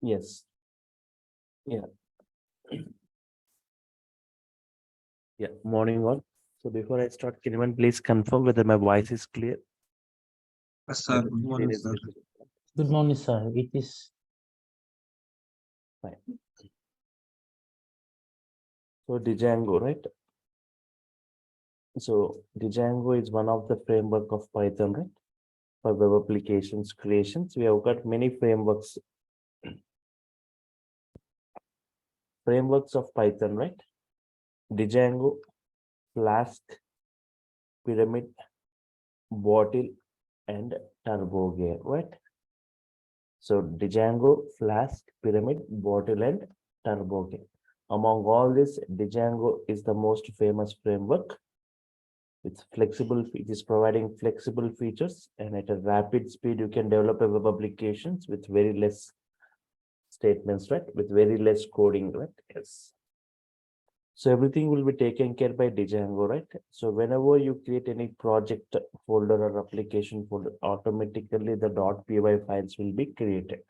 Yes. Yeah. Yeah. Morning all. So before I start, can anyone please confirm whether my voice is clear? Yes, sir. Whether Good the morning, screen is sir. visible? Good morning, sir. It is Fine. So DJANGO, right? So DJANGO is one of the framework of Python, right? For web applications creations. We have got many frameworks of Python, right? DJANGO, Flask, Pyramid, Bottle, and Turbo Gear, right? So Django, Flask, Pyramid, Bottle, and Turbo Gear. Among all this, Django is the most famous framework. It's flexible, it is providing flexible features, and at a rapid speed, you can develop a web applications with very less statements, right? With very less coding, right? Yes. So everything will be taken care by Django, right? So whenever you create any project folder or application folder, automatically the .py files will be created.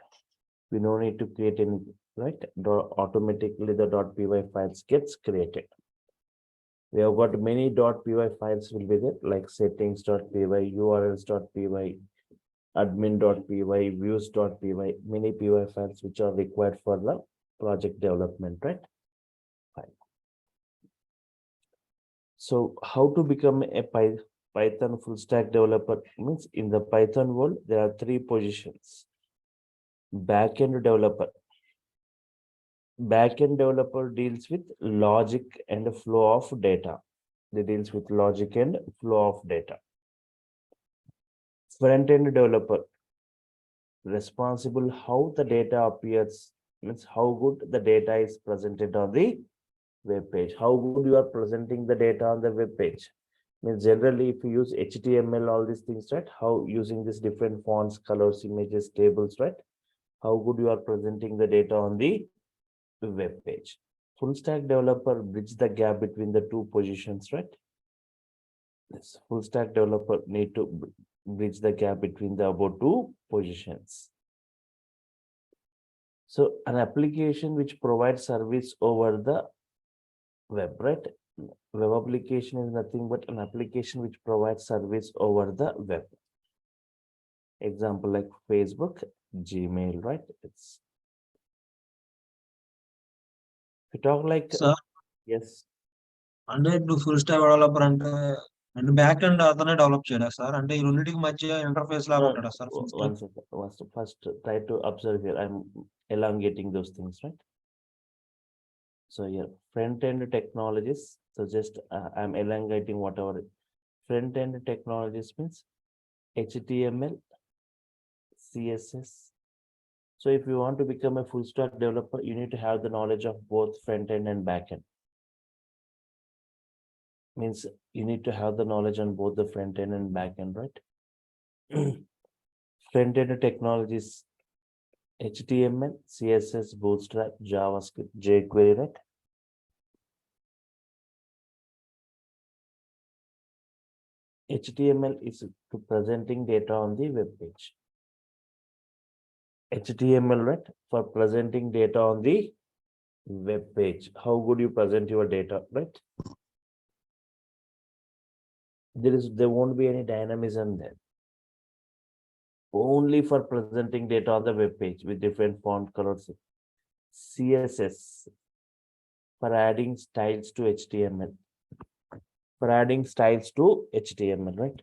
We no need to create any, right? Automatically the .py files gets created. We have got many .py files will be there, like settings.py, urls.py, admin.py, views.py, many py files which are required for the project development, right? Fine. So how to become a Python full stack developer means in the Python world, there are three positions. Backend developer. Backend developer deals with logic and flow of data. They deals with logic and flow of data. Front-end developer responsible how the data appears, means how good the data is presented on the web page, how good you are presenting the data on the web page. Means generally if you use HTML, all these things, right? How using these different fonts, colors, images, tables, right? How good you are presenting the data on the web page. Full stack developer bridge the gap between the two positions, right? This full stack developer need to bridge the gap between the above two positions. So an application which provides service over the web, right? Web application is nothing but an application which provides service over the web. Example like Facebook, Gmail, right? It's if you talk like Sir, yes. అంటే ఇప్పుడు full stack developer అంటే back end అతనే develop చేయడా sir? అంటే ఈ రెండింటికి మధ్య interface లాగా ఉంటాడా sir full One stock? second. First try to observe here. I'm elongating those things, right? So here front end technologies. So just I'm elongating whatever front end technologies means HTML, CSS. So if you want to become a full stack developer, you need to have the knowledge of both front end and back end. Means you need to have the knowledge on both the front end and back end, right? Front end technologies HTML, CSS, Bootstrap, JavaScript, jQuery, right? HTML is to presenting data on the web page. HTML, right? For presenting data on the web page. How would you present your data, right? There won't be any dynamism there. Only for presenting data on the web page with different font colors. CSS for adding styles to HTML. For adding styles to HTML, right?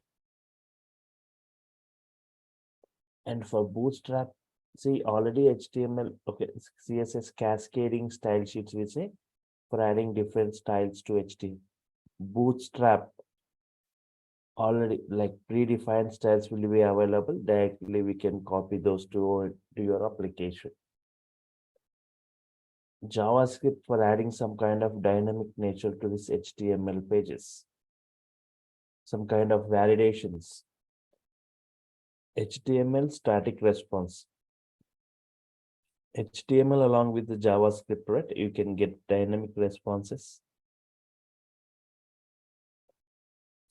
And for Bootstrap, see already HTML, okay, CSS cascading style sheets we say for adding different styles to HTML. Bootstrap already like predefined styles will be available. Directly we can copy those to your application. JavaScript for adding some kind of dynamic nature to this HTML pages. Some kind of validations. HTML static response. HTML along with the JavaScript, right? You can get dynamic responses.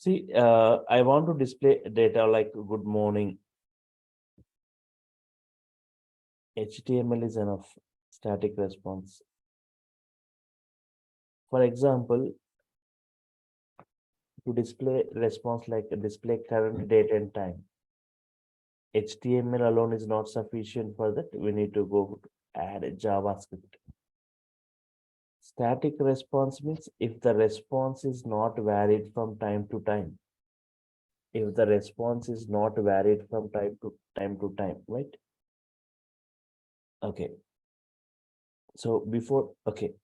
See, I want to display data like good morning. HTML is enough. Static response. For example, to display response like display current date and time. HTML alone is not sufficient for that. We need to go add a JavaScript. Static response means if the response is not varied from time to time. If the response is not varied from time to time, right? Okay. So before, okay.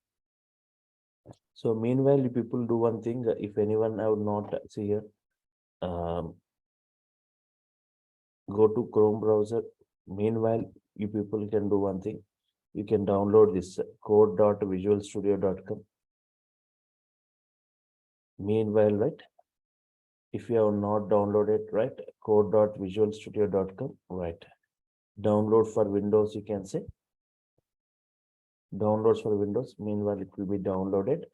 So meanwhile, you people do one thing. If anyone I would not see here, go to Chrome browser. Meanwhile, you people can do one thing. You can download this code.visualstudio.com. Meanwhile, right? If you have not downloaded, right? Code.visualstudio.com, right? Download for Windows, you can say. Downloads for Windows. Meanwhile, it will be downloaded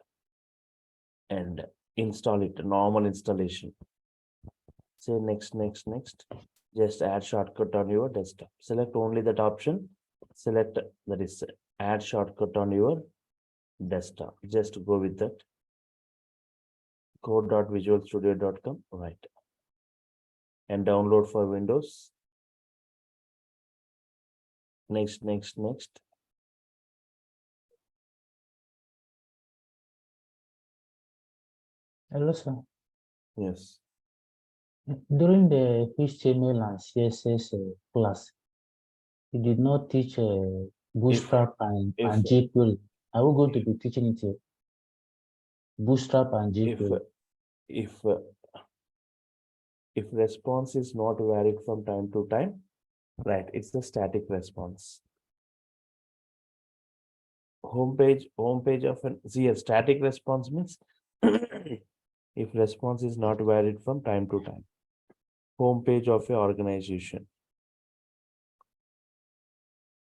and install it. Normal installation. Say next. Just add shortcut on your desktop. Select only that option. Select that is add shortcut on your desktop. Just go with that. Code.visualstudio.com, right? And download for Windows. Next. Hello, sir. Yes. During the HTML and CSS class, you did not teach Bootstrap and if- jQuery. Are we going to be teaching it here? Bootstrap and jQuery. If response is not varied from time to time, right? It's the static response. Homepage of an a static response means if response is not varied from time to time. Homepage of an organization.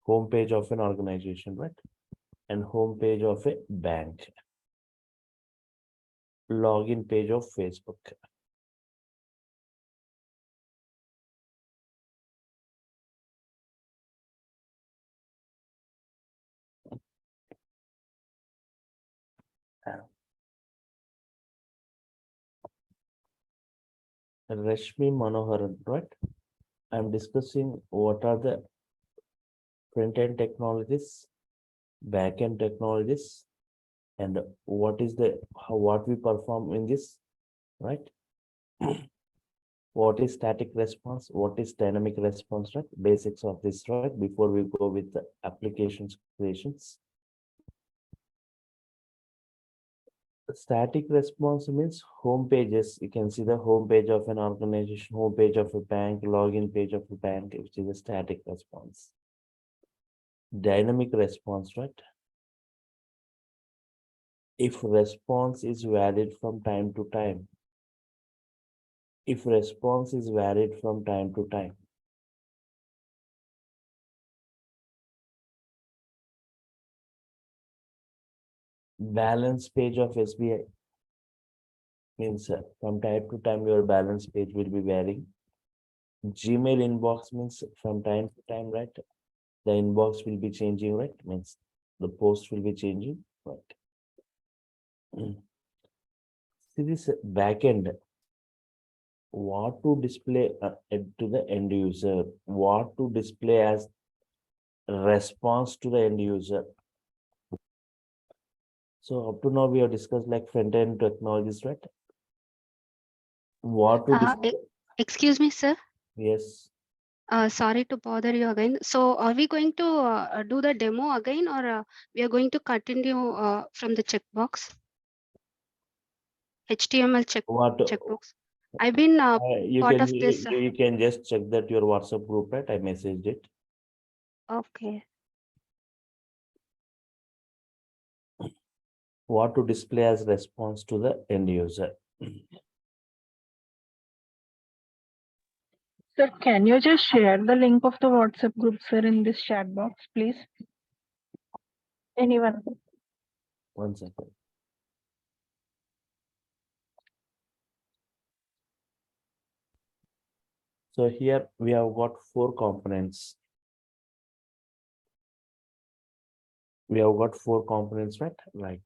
Homepage of an organization, right? And homepage of a bank. Login page of Facebook. Rashmi Manoharan, right? I'm discussing what are the front-end technologies, back-end technologies, and what is the what we perform in this, right? What is static response? What is dynamic response, right? Basics of this, right? Before we go with the applications creations. Static response means home pages. You can see the home page of an organization, home page of a bank, login page of a bank, which is a static response. Dynamic response, right? If response is varied from time to time. If response is varied from time to time. Balance page of SBI means from time to time your balance page will be varying. Gmail inbox means from time to time, right? The inbox will be changing, right? Means the post will be changing, right? See this backend. What to display to the end user? What to display as response to the end user? So up to now we have discussed like front-end technologies, right? What to display? Excuse me, sir. Yes. Sorry to bother you again. So are we going to do the demo again, or we are going to continue from the checkbox? HTML What checkbox. I've been you part can of this. you can just check that your WhatsApp group, right? I messaged it. Okay. What to display as response to the end user. Sir, can you just share the link of the WhatsApp group, sir, in this chat box, please? Anyone? 1 second. So here we have got 4 components. We have got 4 components, right? Right.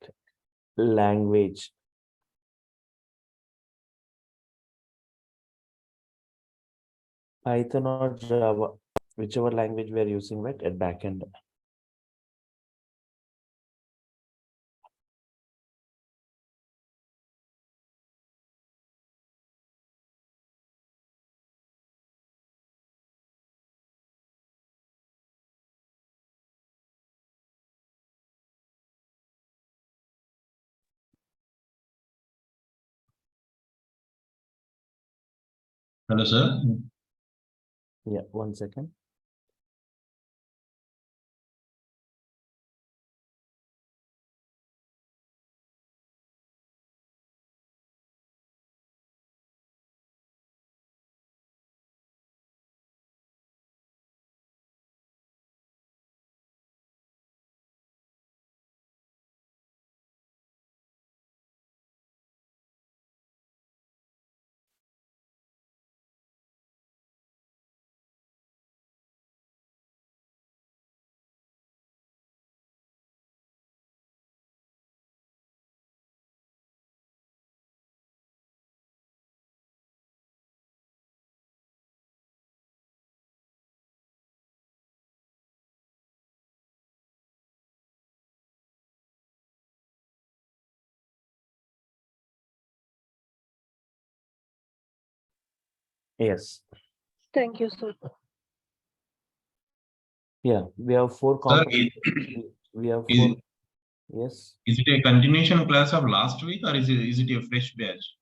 Language. Python or Java, whichever language we are using, right, at backend. Hello, sir. Yeah, 1 second. Yes. Thank you, sir. Yeah, we have 4 Sir, components. We have 4. is, Yes. is it a continuation class of last week or is it a fresh batch?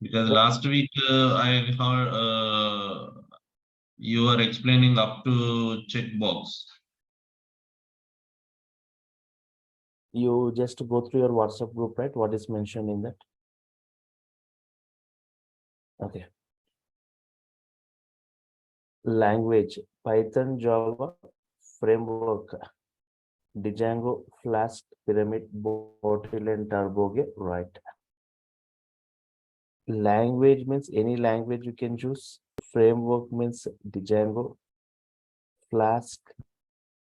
Because Sir, last week I heard you are explaining up to checkbox. you just go through your WhatsApp group, right? What is mentioned in that? Okay. Language, Python, Java, framework, DJANGO, Flask, Pyramid, Bottle, and Turboge, right? Language means any language you can choose. Framework means DJANGO, Flask,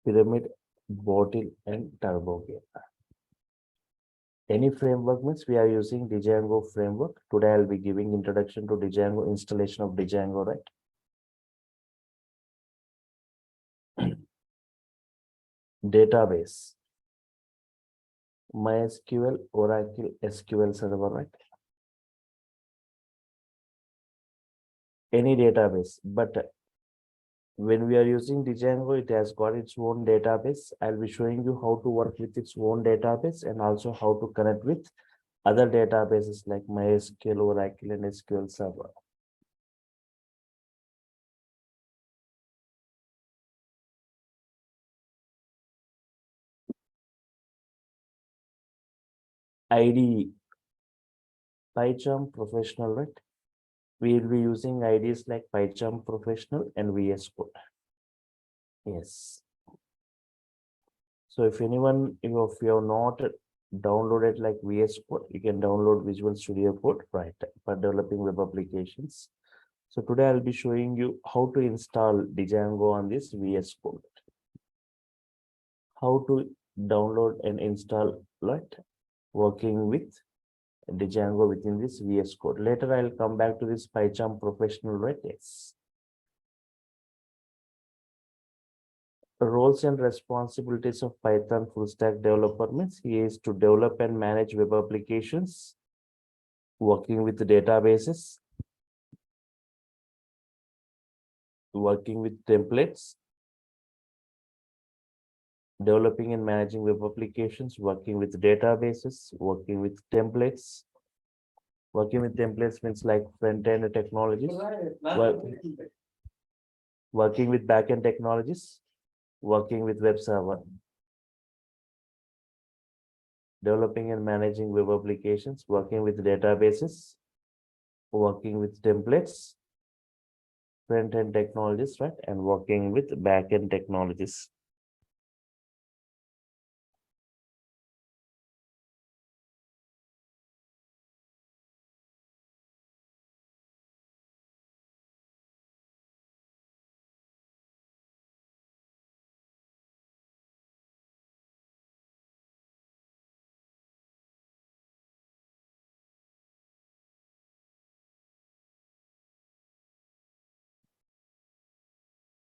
Pyramid, Bottle, and Turboge. Any framework means we are using DJANGO framework. Today I'll be giving introduction to DJANGO, installation of DJANGO, right? Database, MySQL, Oracle, SQL Server, right? Any database, but when we are using Django, it has got its own database. I'll be showing you how to work with its own database and also how to connect with other databases like MySQL, Oracle, and SQL Server. IDE, PyCharm Professional, right? We will be using IDs like PyCharm Professional and VS Code. Yes. So if anyone, if you have not downloaded like VS Code, you can download Visual Studio Code, right, for developing web applications. So today I'll be showing you how to install Django on this VS Code. How to download and install, right, working with Django within this VS Code. Later I'll come back to this PyCharm Professional, right? Yes. Roles and responsibilities of Python full stack developer means he is to develop and manage web applications, working with databases, working with templates, developing and managing web applications, working with databases, working with templates. Working with templates means like front-end technologies, working with back-end technologies, working with web server, developing and managing web applications, working with databases, working with templates, front-end technologies, right, and working with back-end technologies.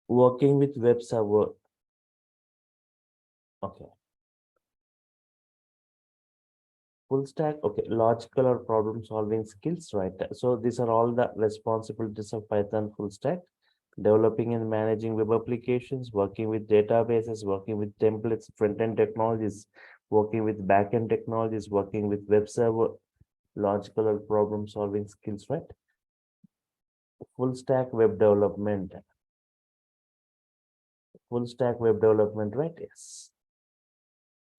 Working with web server. Okay. Full stack, okay, logical or problem solving skills, right? So these are all the responsibilities of Python full stack. Developing and managing web applications, working with databases, working with templates, front-end technologies, working with back-end technologies, working with web server, logical or problem solving skills, right? Full stack web development. Full stack web development, right? Yes.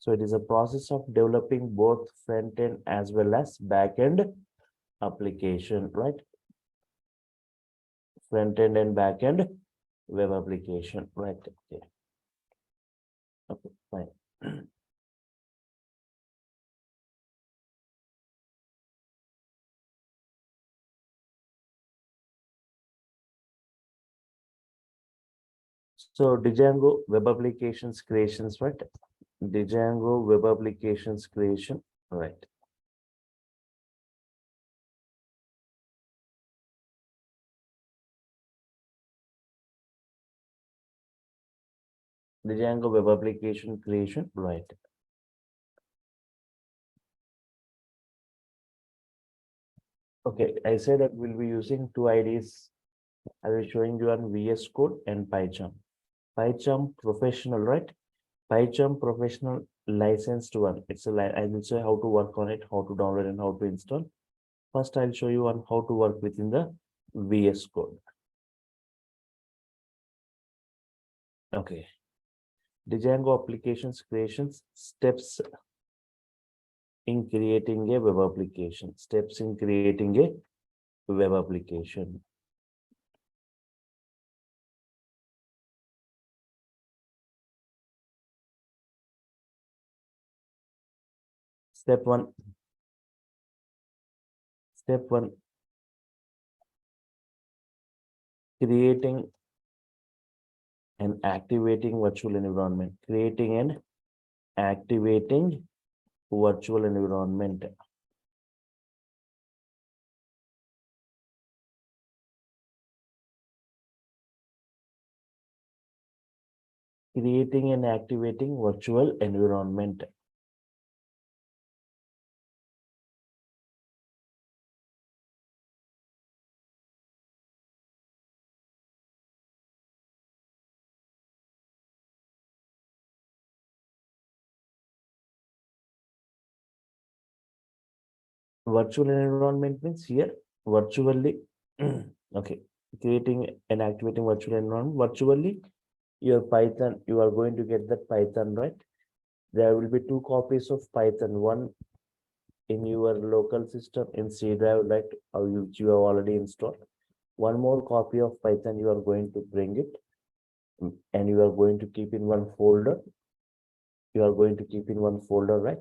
So it is a process of developing both front end as well as back end application, right? Front end and back end web application, right? Okay. Okay, fine. So DJANGO web applications creations, right? DJANGO web applications creation, right? DJANGO web application creation, right? Okay, I said that we'll be using two IDs. I will showing you on VS Code and PyCharm. PyCharm professional, right? PyCharm professional licensed one. It's a I will say how to work on it, how to download and how to install. First, I'll show you on how to work within the VS Code. Okay. Django applications creations steps in creating a web application. Steps in creating a web application. Step one. Step one. Creating and activating virtual environment. Creating and activating virtual environment. Creating and activating virtual environment. Virtual environment means here virtually okay, creating and activating virtual environment virtually. Your Python, you are going to get that Python, right? There will be two copies of Python, one in your local system in C drive, like how you have already installed. One more copy of Python you are going to bring it, and you are going to keep in one folder. You are going to keep in one folder, right?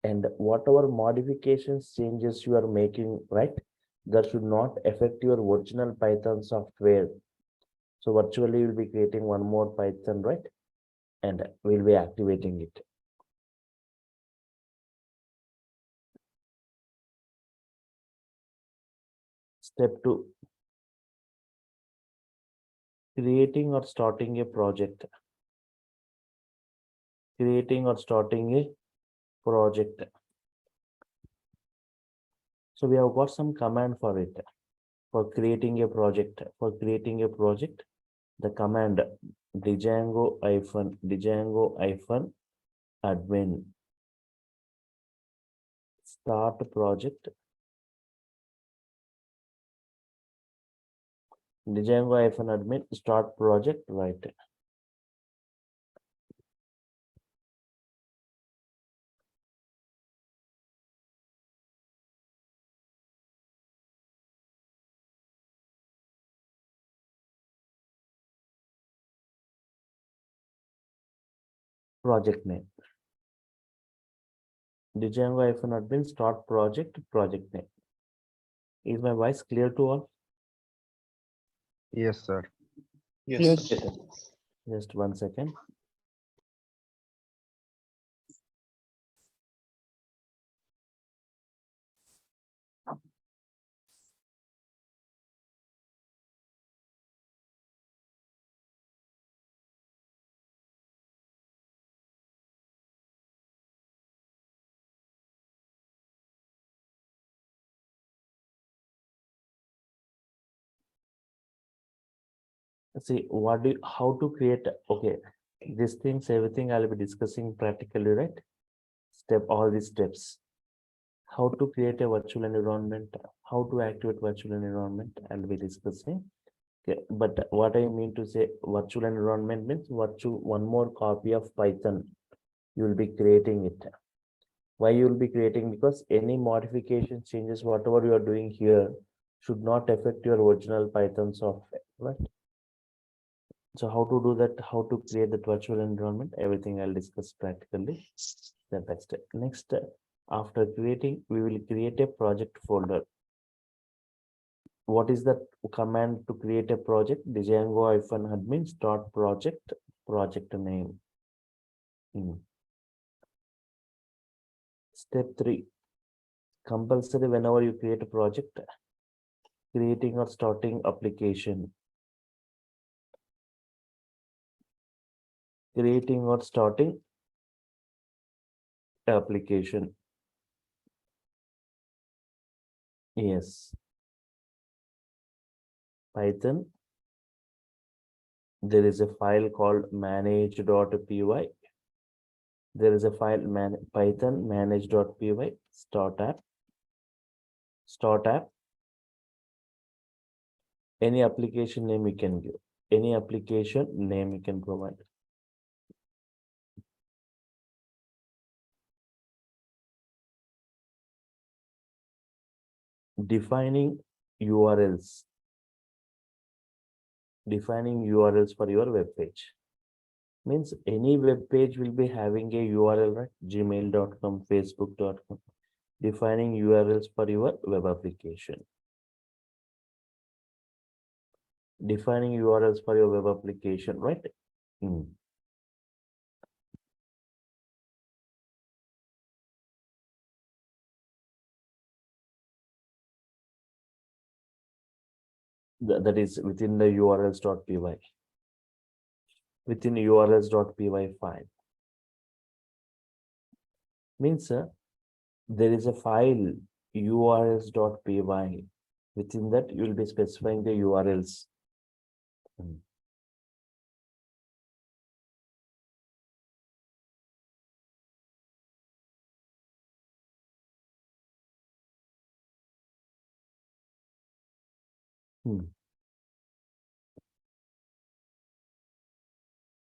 And whatever modifications, changes you are making, right, that should not affect your original Python software. So virtually you'll be creating one more Python, right? And we'll be activating it. Step two, creating or starting a project. Creating or starting a project. So we have got some command for it. For creating a project, the command django hyphen admin start project. Django hyphen admin start project, right? Project name. Django hyphen admin start project name. Is my voice clear to all? Yes, sir. Yes. Just 1 second. see what do you, how to create, okay, these things, everything I'll be discussing practically, right? All these steps. How to create a virtual environment, how to activate virtual environment, I'll be discussing. Okay, but what I mean to say, virtual environment means one more copy of Python. You will be creating it. Why you will be creating? Because any modification changes, whatever you are doing here, should not affect your original Python software, right? So how to do that, how to create that virtual environment, everything I'll discuss practically step by step. Next, after creating, we will create a project folder. What is the command to create a project? DJANGO-admin start project name. Step 3, compulsory whenever you create a project, creating or starting application. Creating or starting application. Yes. Python. There is a file called manage.py. There is a file Python manage.py start app. Start app. Any application name you can give. Any application name you can provide. Defining URLs. Defining URLs for your web page. Means any web page will be having a URL, right? Gmail.com, Facebook.com. Defining URLs for your web application. Defining URLs for your web application, right? That is within the urls.py. Within urls.py file. Means there is a file urls.py. Within that, you will be specifying the URLs.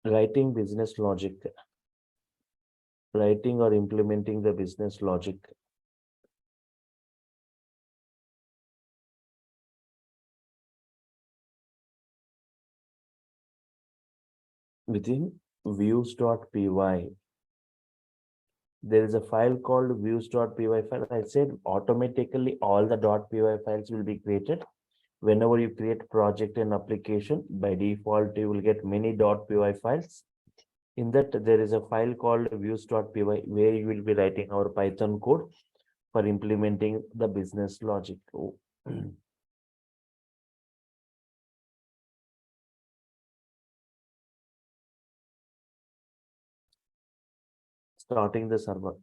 Writing business logic. Writing or implementing the business logic. Within views.py. There is a file called views.py file. I said automatically all the .py files will be created. Whenever you create project and application, by default, you will get many .py files. In that, there is a file called views.py where you will be writing our Python code for implementing the business logic. Starting the server.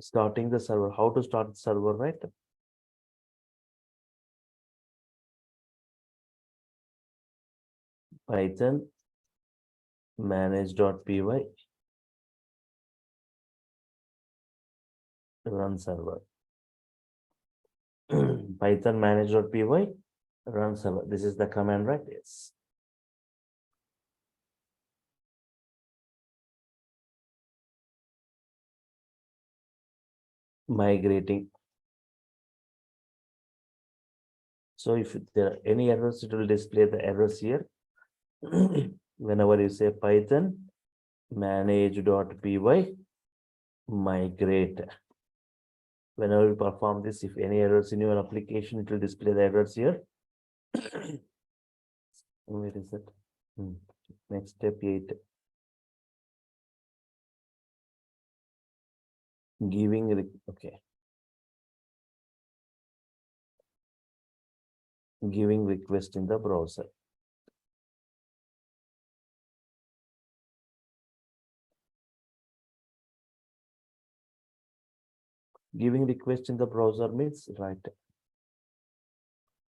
Starting the server. How to start the server, right? Python manage.py run server. Python manage.py run server. This is the command, right? Yes. Migrating. So if there are any errors, it will display the errors here. Whenever you say Python manage.py migrate. Whenever you perform this, if any errors in your application, it will display the errors here. Where is it? Next step 8. Okay. Giving request in the browser. Giving request in the browser means right.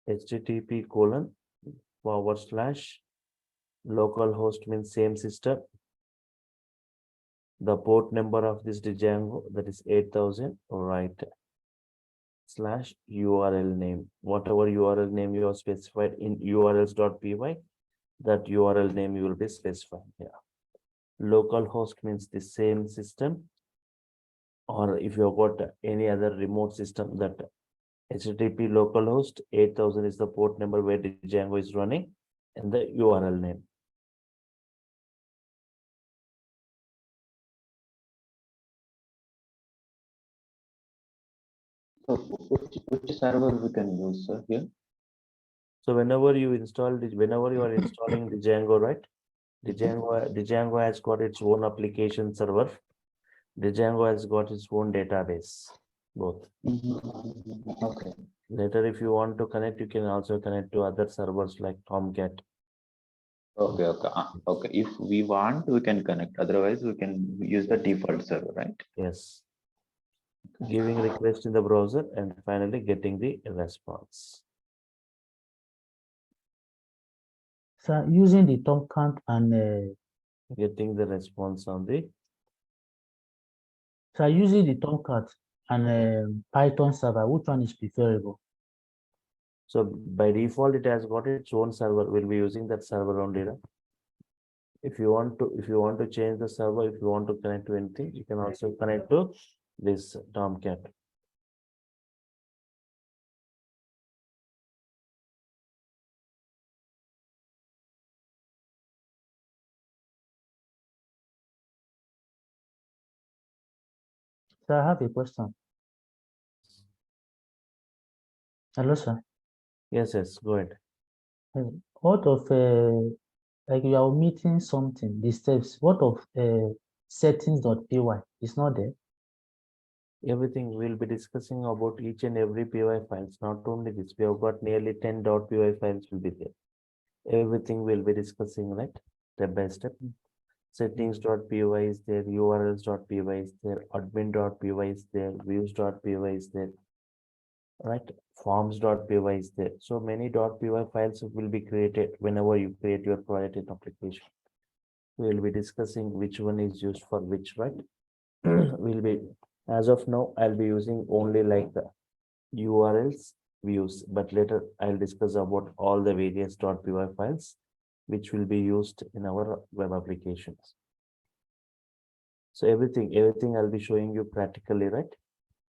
http:// localhost means same system. The port number of this DJANGO, that is 8000, right? / URL name, whatever URL name you have specified in urls.py, that URL name you will be specifying here. Localhost means the same system, or if you have got any other remote system, that HTTP localhost 8000 is the port number where the Django is running, and the URL name. So which server we can use, sir, here? So whenever you install it, whenever you are installing the Django, right? The Django has got its own application server. The Django has got its own database, both. Okay. Later, if you want to connect, you can also connect to other servers like Tomcat. Okay. Okay. If we want, we can connect. Otherwise, we can use the default server, right? Yes. Giving request in the browser and finally getting the response. So using the Tomcat and Getting the response on the using the Tomcat and Python server, which one is preferable? so by default it has got its own server. We'll be using that server only. Right? If you want to change the server, if you want to connect to anything, you can also connect to this Tomcat. So I have a question. Hello, sir. Yes, go ahead. What of like you are omitting something, the steps, what of settings.py is not there? Everything we'll be discussing about each and every PY files, not only this. We have got nearly 10 .py files will be there. Everything we'll be discussing, right? Step by step. Settings.py is there, urls.py is there, admin.py is there, views.py is there, right? Forms.py is there. So many .py files will be created whenever you create your project in application. We'll be discussing which one is used for which, right? We'll be, as of now, I'll be using only like the URLs views, but later I'll discuss about all the various .py files which will be used in our web applications. So everything I'll be showing you practically, right?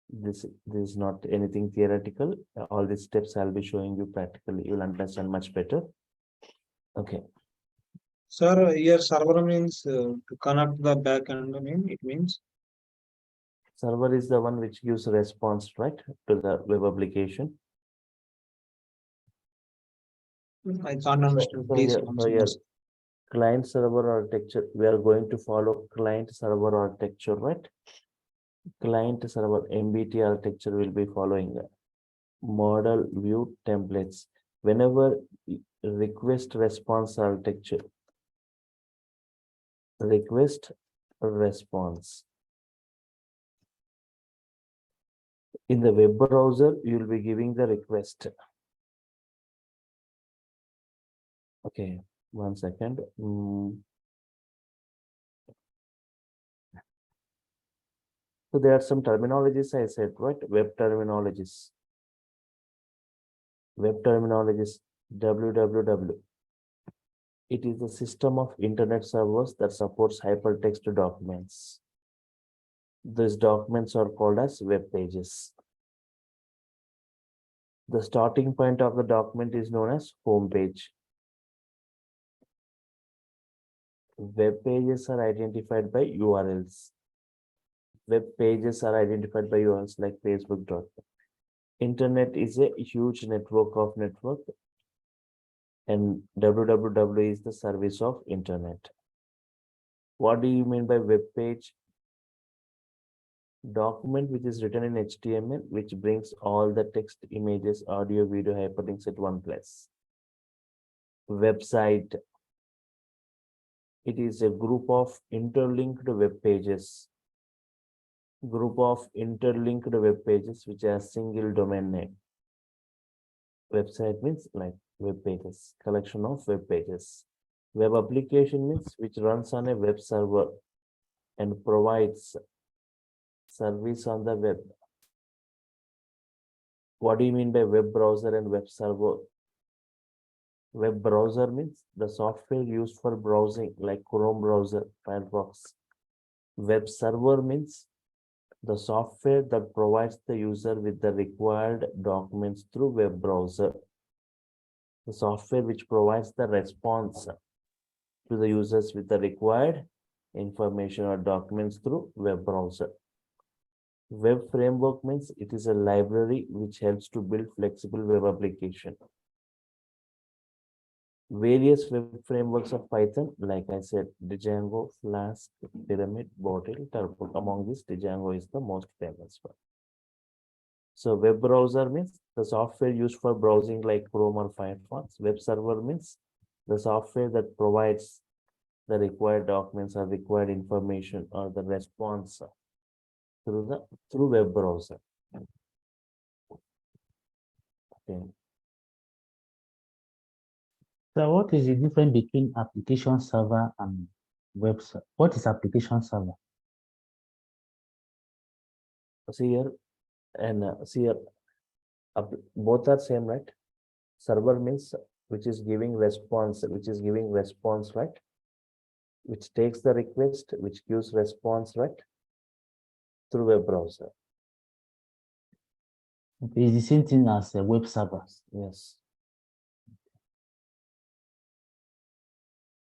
This is not anything theoretical. All these steps I'll be showing you practically. You'll understand much better. Okay. Sir, here server means to connect the backend. It means Server is the one which gives response, right, to the web application. I can't understand. Please. Here, client server architecture. We are going to follow client server architecture, right? Client server MBT architecture will be following model view templates. Whenever request response architecture, request response. In the web browser, you will be giving the request. Okay, 1 second. So there are some terminologies I said, right? Web terminologies. Web terminologies, www. It is a system of internet servers that supports hypertext documents. These documents are called as web pages. The starting point of the document is known as home page. Web pages are identified by URLs. Web pages are identified by URLs like Facebook.com. Internet is a huge network of network, and www is the service of internet. What do you mean by web page? Document which is written in HTML, which brings all the text, images, audio, video, hyperlinks at one place. Website. It is a group of interlinked web pages. Group of interlinked web pages which are single domain name. Website means like web pages, collection of web pages. Web application means which runs on a web server and provides service on the web. What do you mean by web browser and web server? Web browser means the software used for browsing like Chrome browser, Firefox. Web server means the software that provides the user with the required documents through web browser. The software which provides the response to the users with the required information or documents through web browser. Web framework means it is a library which helps to build flexible web application. Various web frameworks of Python, like I said, DJANGO, Flask, Pyramid, Bottle, Turbo. Among these, DJANGO is the most famous one. So web browser means the software used for browsing like Chrome or Firefox. Web server means the software that provides the required documents or required information or the response through web browser. Okay. So what is the difference between application server and web server? What is application server? See here and see here, both are same, right? Server means which is giving response, right? Which takes the request, which gives response, right? Through web browser. Okay, it's the same thing as a web server. Yes.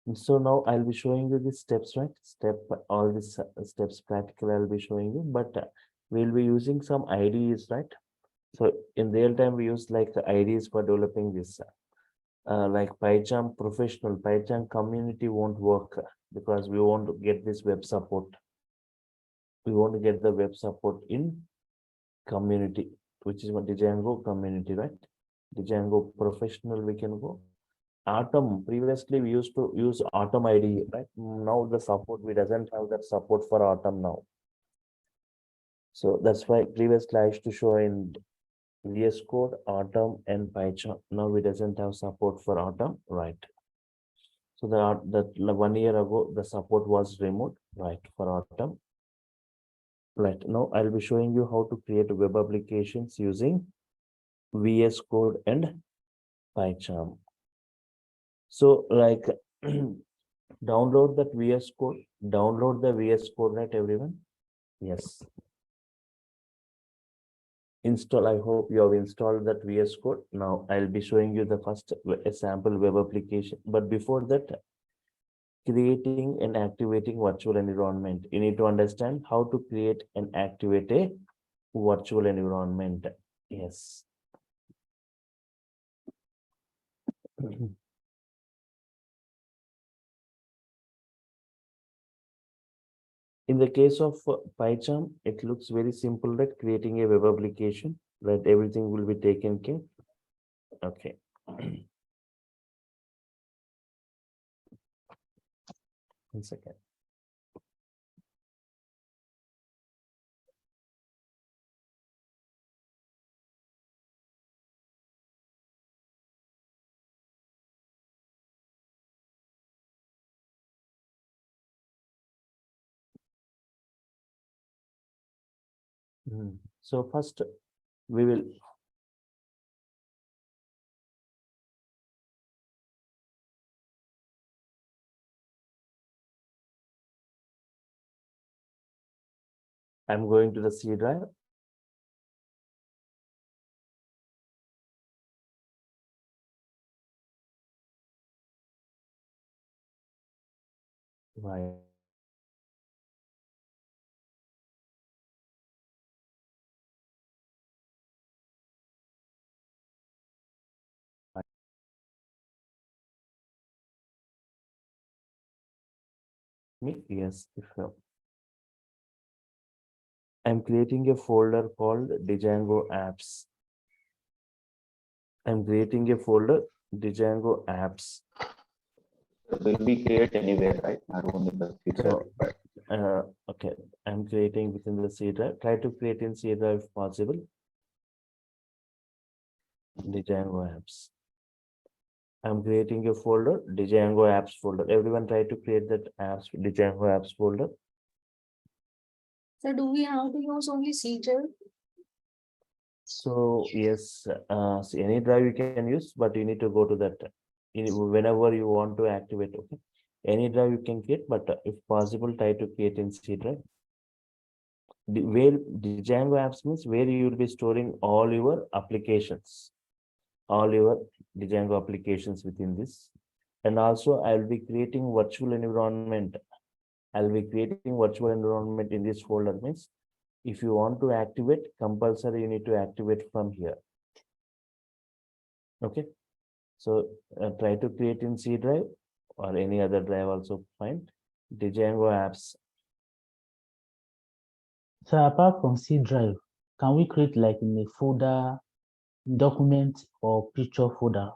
And so now I'll be showing you the steps, right? All these steps practical I'll be showing you, but we'll be using some IDEs, right? So in real time, we use like IDEs for developing this. Like PyCharm professional, PyCharm community won't work because we won't get this web support. We won't get the web support in community, which is what DJANGO community, right? DJANGO professional we can go. Atom, previously we used to use Atom IDE, right? Now the support, we doesn't have that support for Atom now. So that's why previously I used to show in VS Code, Atom and PyCharm. Now we doesn't have support for Atom, right? So that 1 year ago, the support was removed, right, for Atom. Right, now I'll be showing you how to create web applications using VS Code and PyCharm. So like download that VS Code, download the VS Code, right, everyone? Yes. Install, I hope you have installed that VS Code. Now I'll be showing you the first sample web application. But before that, creating and activating virtual environment. You need to understand how to create and activate a virtual environment. Yes. In the case of PyCharm, it looks very simple, right? Creating a web application, right? Everything will be taken care. Okay. 1 second. So first we will I'm going to the C drive. Right. Yes, if I'm creating a folder called DJANGO apps. I'm creating a folder DJANGO apps. Will be create anywhere, right? Not only the future. So Okay, I'm creating within the C drive. Try to create in C drive if possible. DJANGO apps. I'm creating a folder, DJANGO apps folder. Everyone try to create that apps, DJANGO apps folder. So do we have to use only C drive? So yes, see, any drive you can use, but you need to go to that whenever you want to activate. Okay, any drive you can create, but if possible, try to create in C drive. Where the Django apps means where you will be storing all your applications, all your Django applications within this. And also I will be creating virtual environment. I'll be creating virtual environment in this folder means if you want to activate, compulsory you need to activate from here. Okay. So try to create in C drive or any other drive also fine. Django apps. So apart from C drive, can we create like in a folder, document or picture folder?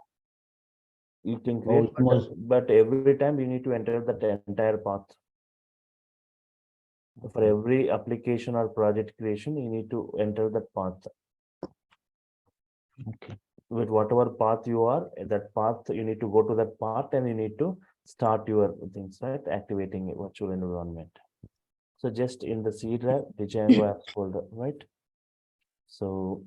You can Or create, it must, but every time you need to enter the entire path. For every application or project creation, you need to enter that path. okay. With whatever path you are, that path, you need to go to that path and you need to start your things, right? Activating a virtual environment. So just in the C drive, the Django apps folder, right? So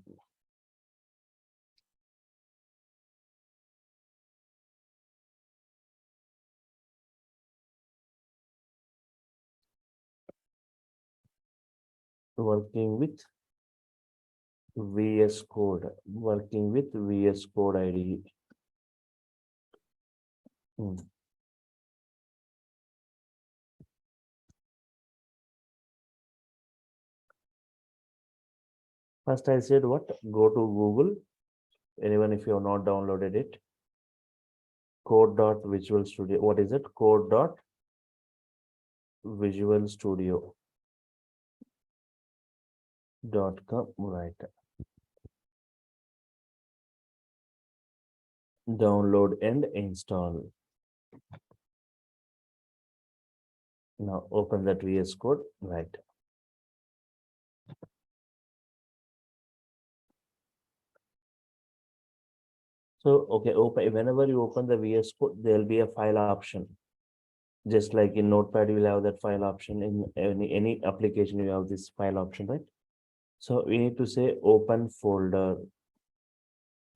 working with VS Code, working with VS Code IDE. First I said what? Go to Google. Anyone if you have not downloaded it. Code.visual studio. What is it? Code.visualstudio.com, right? Download and install. Now open that VS Code, right? So, okay, open whenever you open the VS Code, there will be a file option. Just like in Notepad, you will have that file option. In any application, you have this file option, right? So we need to say open folder,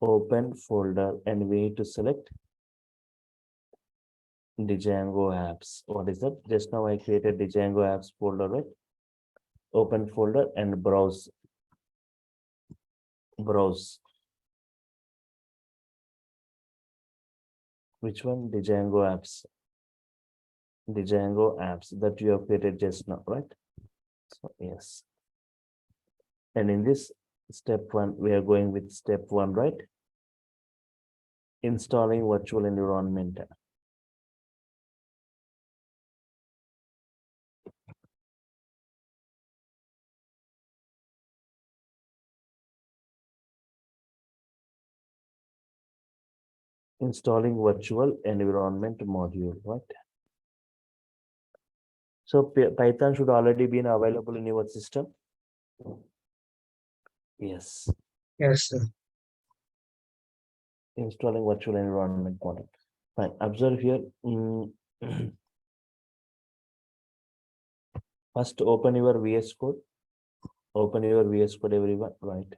and we need to select Django apps. What is that? Just now I created Django apps folder, right? Open folder and browse. Browse. Which one? Django apps. Django apps that you have created just now, right? So yes. And in this step one, we are going with step one, right? Installing virtual environment. Installing virtual environment module, right? So Python should already been available in your system. Yes. Yes, sir. Installing virtual environment module. Fine. Observe here. First, open your VS Code. Open your VS Code, everyone. Right.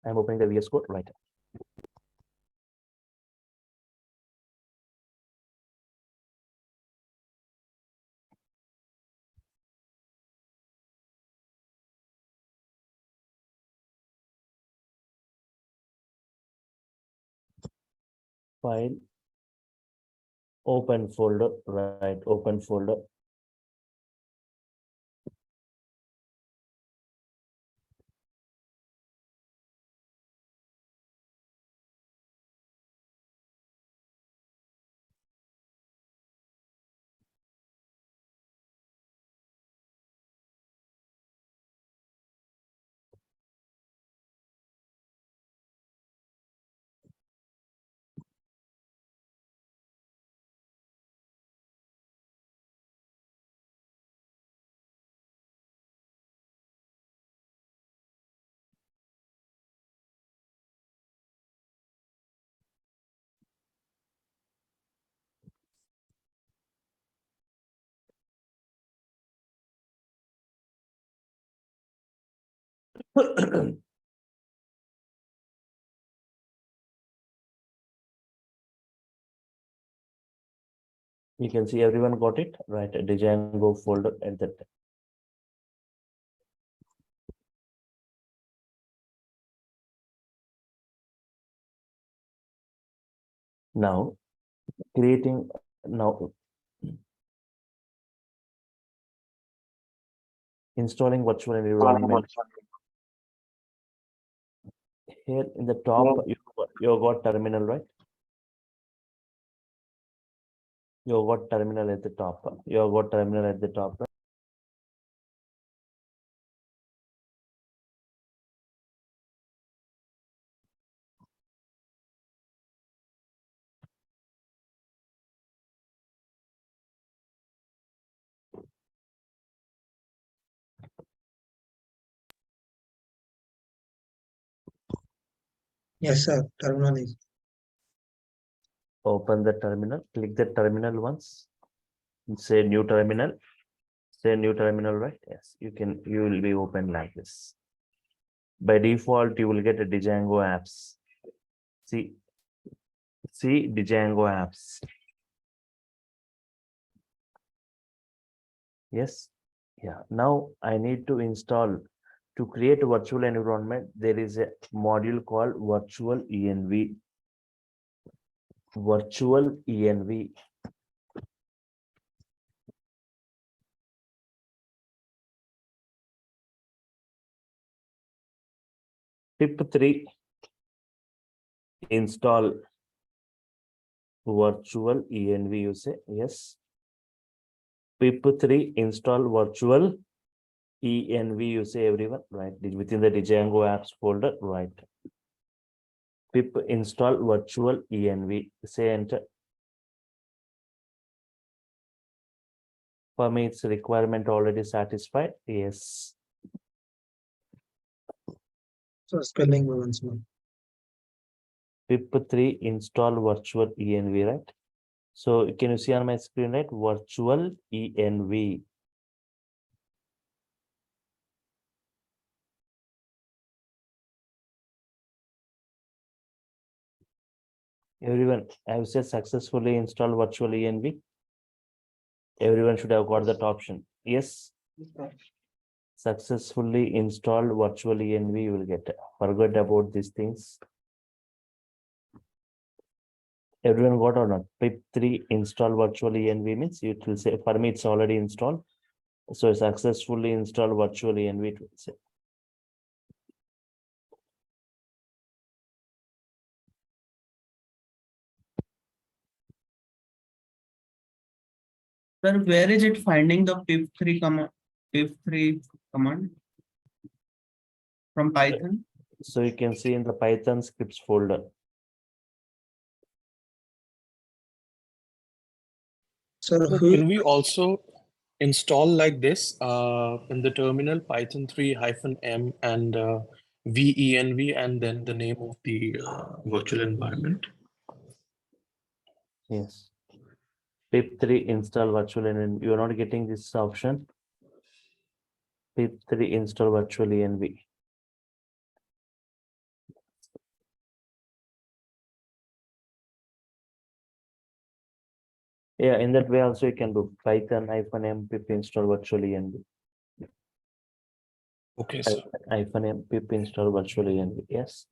I'm opening the VS Code. Right. File. Open folder. Right. Open folder. You can see everyone got it, right? DJANGO folder at that. Now, creating now installing virtual environment. Here in the top, you got terminal, right? You got terminal at the top. You got terminal at the top, right? Yes, sir. Terminal is. Open the terminal, click the terminal once, say new terminal, right? Yes, you will be open like this. By default, you will get a DJANGO apps. See DJANGO apps. Yes, yeah. Now I need to install. To create a virtual environment, there is a module called virtual env. Virtual env. Tip 3, install virtual env. You say yes. Pip 3, install virtual env. You say everyone, right? Within the DJANGO apps folder, right? Pip install virtual env. Say enter. For me, it's requirement already satisfied. Yes. So spelling once more. Pip 3 install virtual env, right? So can you see on my screen, right? Virtual env. Everyone, I have said successfully install virtual env. Everyone should have got that option. Yes. Successfully installed virtual env. You will get. Forget about these things. Everyone got or not? Pip 3 install virtual env means it will say, for me it's already installed. So successfully installed virtual env, it will say. Sir, where is it finding the pip3 command? Pip3 command from Python? So you can see in the Python scripts folder. Sir, So can we also install like this in the terminal Python 3-m and venv and then the name of the virtual environment? Yes. Pip 3 install virtual env. You are not getting this option. Pip 3 install virtual env. Yeah, in that way also you can do Python-m pip install virtual env. Okay, sir. -m pip install virtual env. Yes.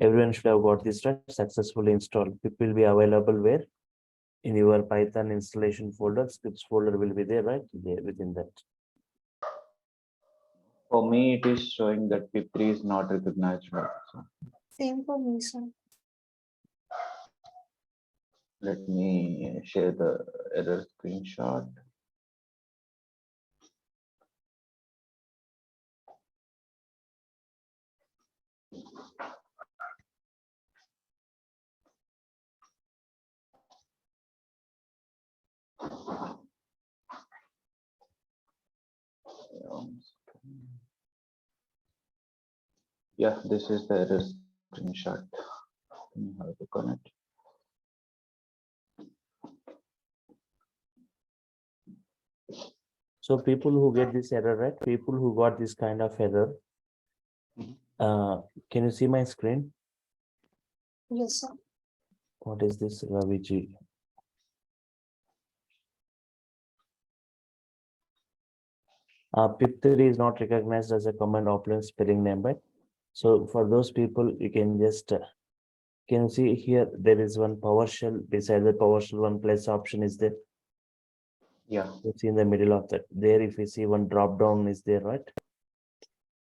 Everyone should have got this right. Successfully installed. Pip will be available where? In your Python installation folder, scripts folder will be there, right? There within that. For me, it is showing that pip3 is not recognized. Same for me, sir. Let me share the error screenshot. Yeah, this is the error screenshot. How to connect. So people who get this error, right? People who got this kind of error, Mhm. Can you see my screen? Yes, sir. What is this, Raviji? PIP3 is not recognized as a common opulent spelling name, right? So for those people, you can just can you see here there is one PowerShell. Beside the PowerShell, one plus option is there. Yeah, You see in the middle of that. There, if you see one drop down is there, right?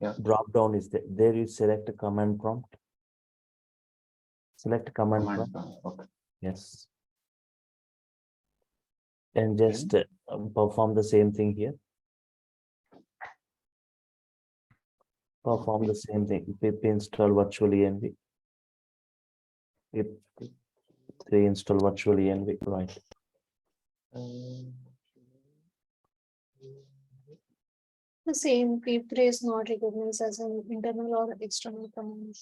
yeah. Drop down is there. There you select a command prompt. Select command Command prompt. prompt. Okay. Yes. And just perform the same thing here. Perform the same thing. Pip install virtual env. Pip3 install virtual env. Right. The same P3 is not recognized as an internal or external command.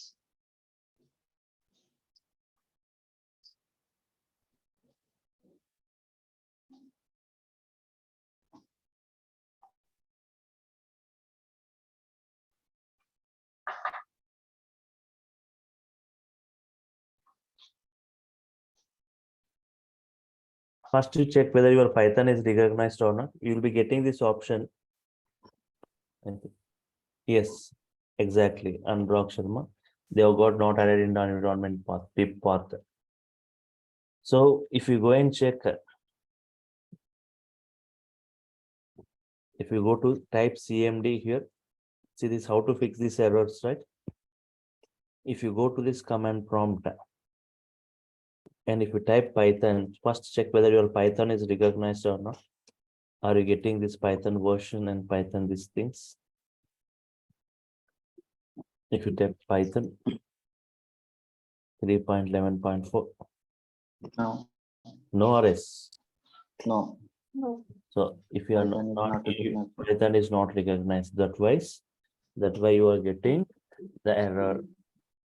First, you check whether your Python is recognized or not. You will be getting this option. Yes, exactly. Anurag Sharma. They have got not added in the environment path, pip path. So if you go and check, if you go to type CMD here, see this how to fix these errors, right? If you go to this command prompt and if you type Python, first check whether your Python is recognized or not. Are you getting this Python version and Python these things? If you type Python 3.11.4, No, no RS. no. No. So if you are Python is not, not recognized. Python is not recognized. That's why you are getting the error.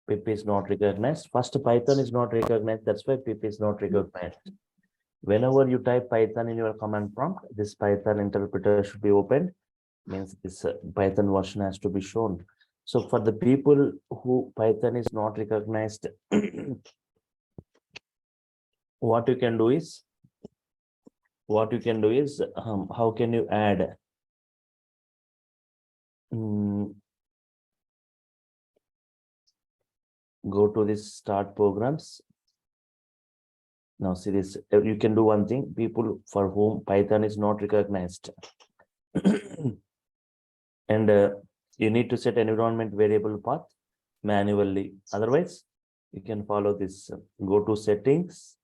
Pip is not recognized. First, Python is not recognized. That's why pip is not recognized. Whenever you type Python in your command prompt, this Python interpreter should be opened. Means this Python version has to be shown. So for the people who Python is not recognized, what you can do is, how can you add? Go to this start programs. Now see this, you can do one thing, people for whom Python is not recognized. And you need to set environment variable path manually. Otherwise, you can follow this. Go to settings,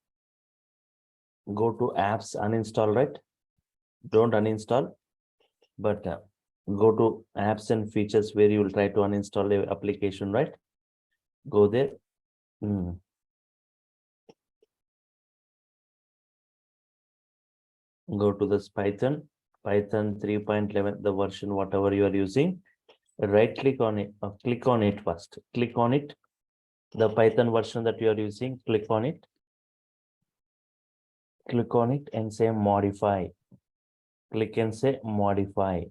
go to apps, uninstall, right? Don't uninstall, but go to apps and features where you will try to uninstall the application, right? Go there. Go to this Python 3.11, the version, whatever you are using. Right click on it, click on it first. Click on it. The Python version that you are using, click on it. Click on it and say modify. Click and say modify.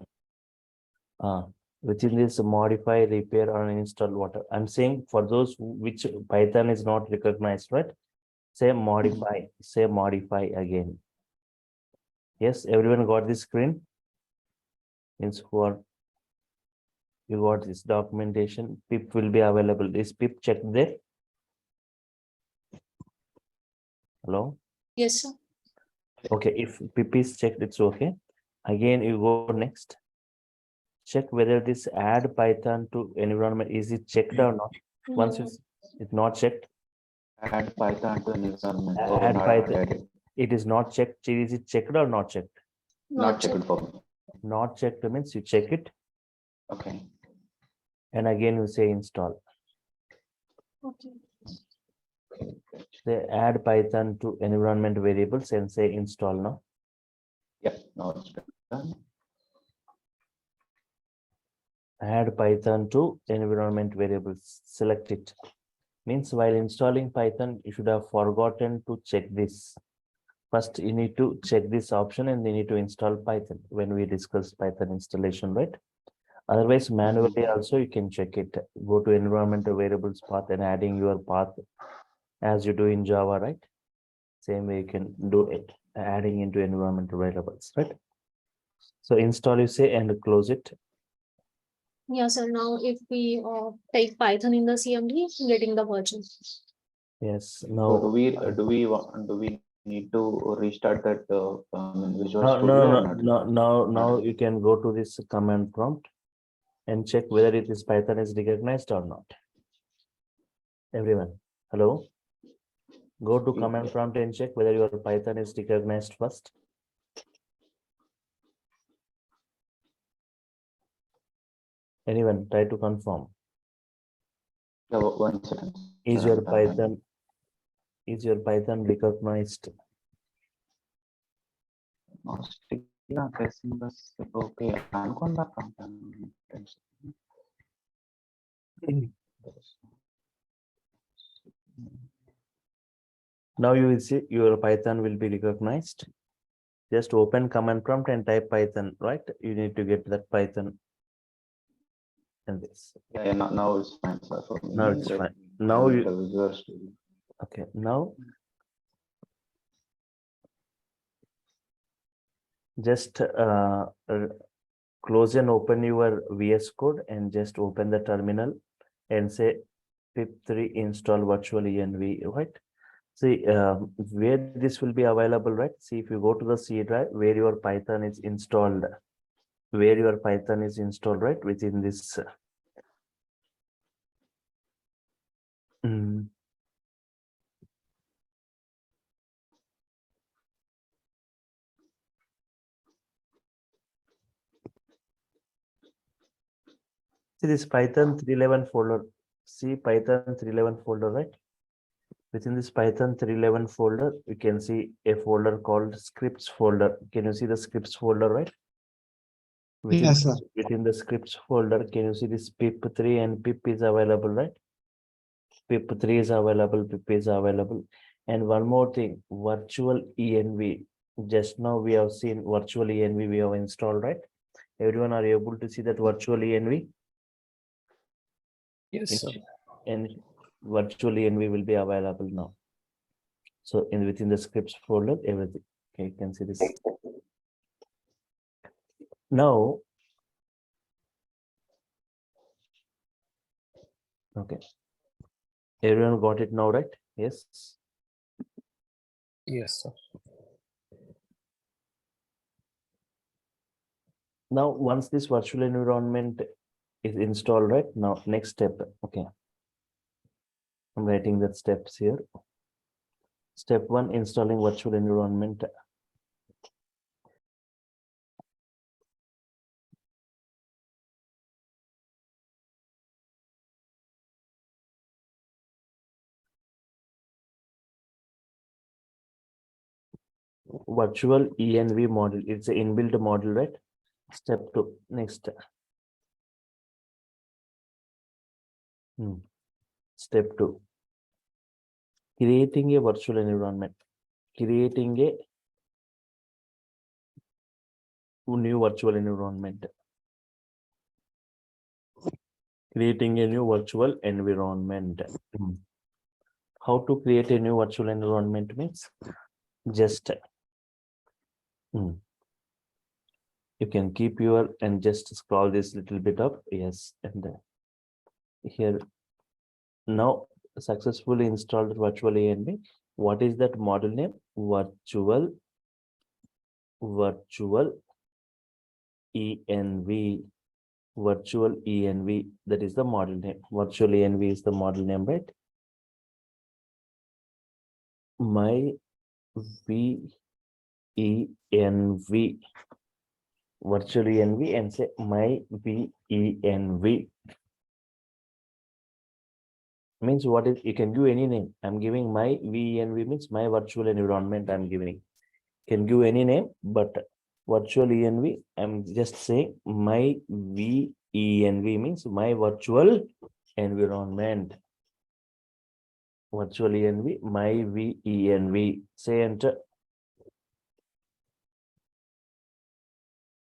Within this modify, repair, or uninstall whatever. I'm saying for those which Python is not recognized, right? Say modify, say modify again. Yes, everyone got this screen? Means who are, you got this documentation, pip will be available. Is pip checked there? Hello? Yes, sir. Okay, if pip is checked, it's okay. Again, you go next. Check whether this add Python to environment, is it checked or not? Once No. it's not checked, Add Python to an environment. add not Python. added. It is not checked. Is it checked or not checked? Not checked for me. Not checked means you check it Okay. and again you say install. Okay. Say add Python to environment variables and say install now. Yeah, now it's done. Add Python to environment variables. Select it. Means while installing Python, you should have forgotten to check this. First, you need to check this option and you need to install Python when we discuss Python installation, right? Otherwise, manually also you can check it. Go to environmental variables path and adding your path as you do in Java, right? Same way you can do it, adding into environmental variables, right? So install you say and close it. Yeah, sir. Now if we take Python in the CMD, getting the version. Yes. So Now. do we need to restart that Visual No, Studio or no, not? no. Now you can go to this command prompt and check whether it is Python is recognized or not. Everyone, hello. Go to command prompt and check whether your Python is recognized first. Anyone try to confirm. Yeah, 1 second. Is sir, your I'm Python recognized? still not pressing this. Okay, I'm going back. Now you will see your Python will be recognized. Just open command prompt and type Python, right? You need to get that Python and this. Yeah, now it's fine, sir. For me. Now it's Let fine. me Now make you, the Visual Studio. okay, now just close and open your VS Code and just open the terminal and say pip3 install virtual env, right? See where this will be available, right? See, if you go to the C drive where your Python is installed, right? Within this see this Python 311 folder. See Python 311 folder, right? Within this Python 311 folder, you can see a folder called scripts folder. Can you see the scripts folder, right? Yes, sir. Within the scripts folder, can you see this pip3 and pip is available, right? pip3 is available, pip is available. And one more thing, virtual env. Just now we have seen virtual env we have installed, right? Everyone are able to see that virtual env? Yes, sir. And virtual env will be available now. So within the scripts folder, everything. Okay, you can see this. Now, okay. Everyone got it now, right? Yes. Yes, sir. Now, once this virtual environment is installed, right? Now, next step. Okay. I'm writing that steps here. Step 1, installing virtual environment. Virtual env model. It's an inbuilt model, right? Step 2. Next. Step 2. Creating a virtual environment. Creating a new virtual environment. Creating a new virtual environment. How to create a new virtual environment means just you can keep your and just scroll this little bit up. Yes, and here now successfully installed virtual env. What is that model name? Virtual env. Virtual env, that is the model name. Virtual env is the model name, right? My venv, virtual env, and say my venv means what is, you can give any name. I'm giving my venv means my virtual environment. I'm giving, can give any name, but virtual env, I'm just saying my venv means my virtual environment. Virtual env, my venv. Say enter.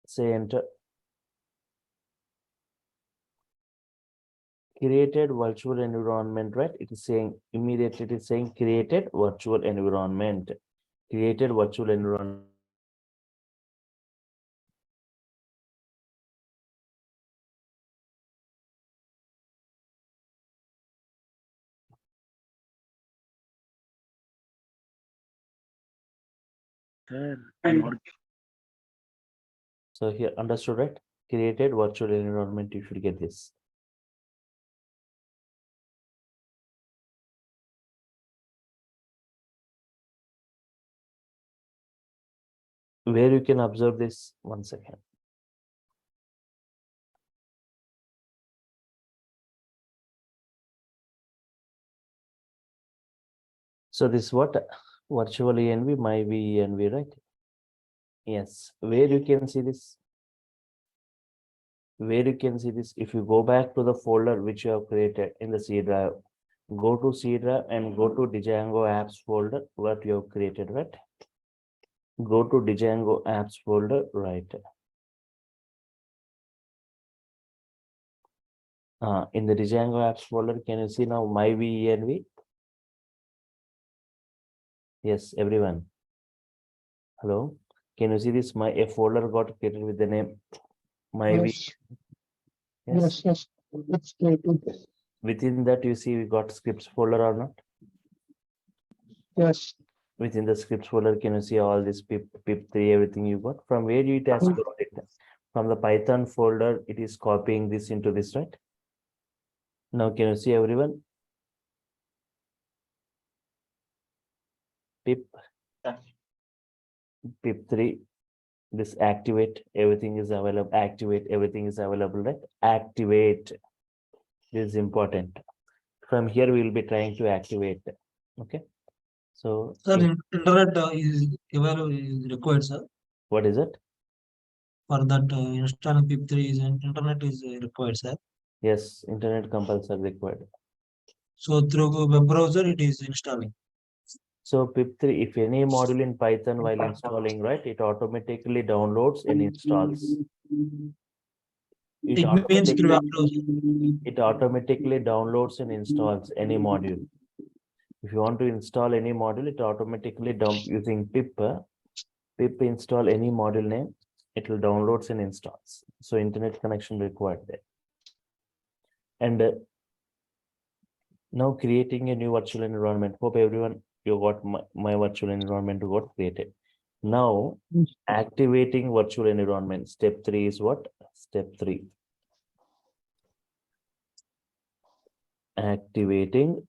Say enter. created virtual environment, right? It is saying immediately, it is saying created virtual environment, created virtual environment. So here, understood, right? Created virtual environment, you should get this. Where you can observe this, 1 second. So this what virtual env, my env, right? Yes, where you can see this, where you can see this, if you go back to the folder which you have created in the C drive, go to C drive and go to DJANGO apps folder, what you have created, right? Go to DJANGO apps folder, right? In the DJANGO apps folder, can you see now my env? Yes, everyone. Hello, can you see this? My a folder got created with the name my Yes. Yes. Yes. It's created. Within that, you see we got scripts folder or not? Yes. Within the scripts folder, can you see all this pip3, everything you got? From where it has got it? From the Python folder, it is copying this into this, right? Now, can you see everyone? Pip3, this activate, everything is available, activate, everything is available, right? Activate, this is important. From here, we will be trying to activate, okay? So, Sir, internet is available, is required, sir. what is it? For that installing PIP3 is internet is required, sir. Yes, internet compulsory required. So through web browser it is installing. So pip3, if any module in Python while installing, right, it automatically downloads and installs. It It means through web automatically downloads and installs any module. If you want to install any module, it automatically dump using pip install any module name, it will downloads and installs. So internet connection required there. And now creating a new virtual environment. Hope everyone, you got my virtual environment got created. Now activating virtual environment. Step 3 is what? Step 3. Activating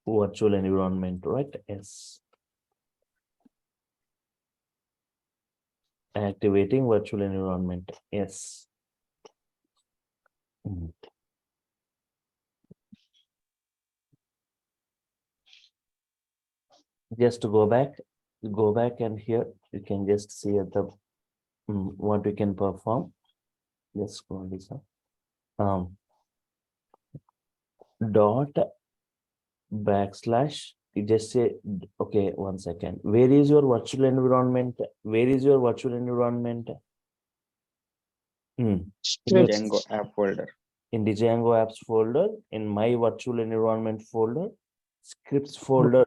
virtual environment, right? Yes. Activating virtual environment. Yes. Just to go back and here you can just see at the what we can perform. Just scroll this up. Dot backslash, you just say, okay, 1 second. Where is your virtual environment? Where is your virtual environment? DJANGO app folder. In DJANGO apps folder, in my virtual environment folder, scripts folder.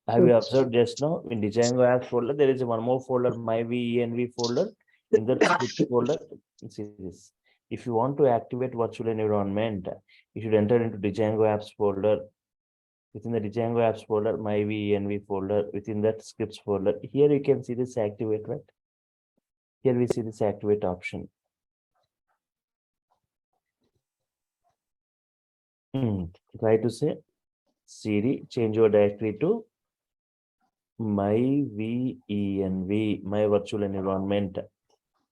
Have you observed just now in DJANGO apps folder, there is one more folder, my env folder. In that scripts folder, see this. If you want to activate virtual environment, you should enter into DJANGO apps folder. Within the DJANGO apps folder, my env folder, within that scripts folder, here you can see this activate, right? Here we see this activate option. Try to say, Siri, change your directory to my env, my virtual environment.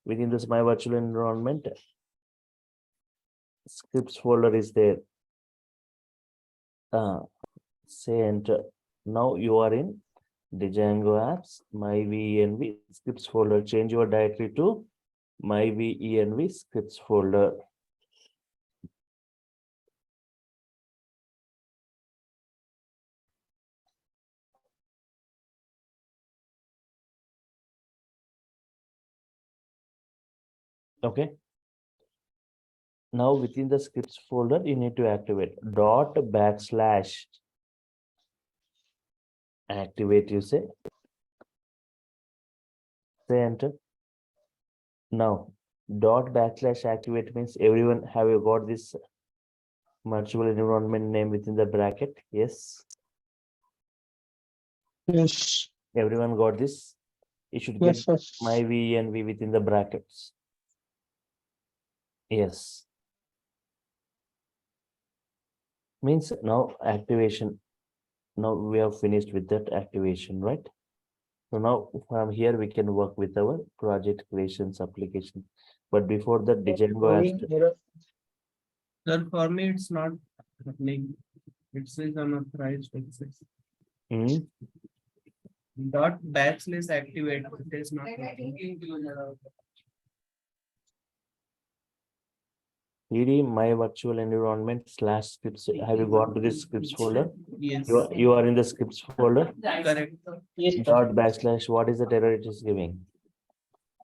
Within this my virtual environment, scripts folder is there. Say enter. Now you are in DJANGO apps, my env scripts folder. Change your directory to my env scripts folder. Okay. Now within the scripts folder, you need to activate dot backslash activate, you say enter. Now dot backslash activate means everyone have you got this virtual environment name within the bracket? Yes, Yes. everyone got this. You should Yes, get sir. my VNV within the brackets. Yes. Means now activation. Now we have finished with that activation, right? So now from here we can work with our project creations application. But before that, DJANGO has to, Sir, for me, it's not happening. It says unauthorized access. Hmm? Dot backslash activate. It is not working. CD my virtual environment slash scripts. Have you gone to this scripts folder? Yes. You are in the scripts folder. Correct. Dot backslash. What is the error it is giving?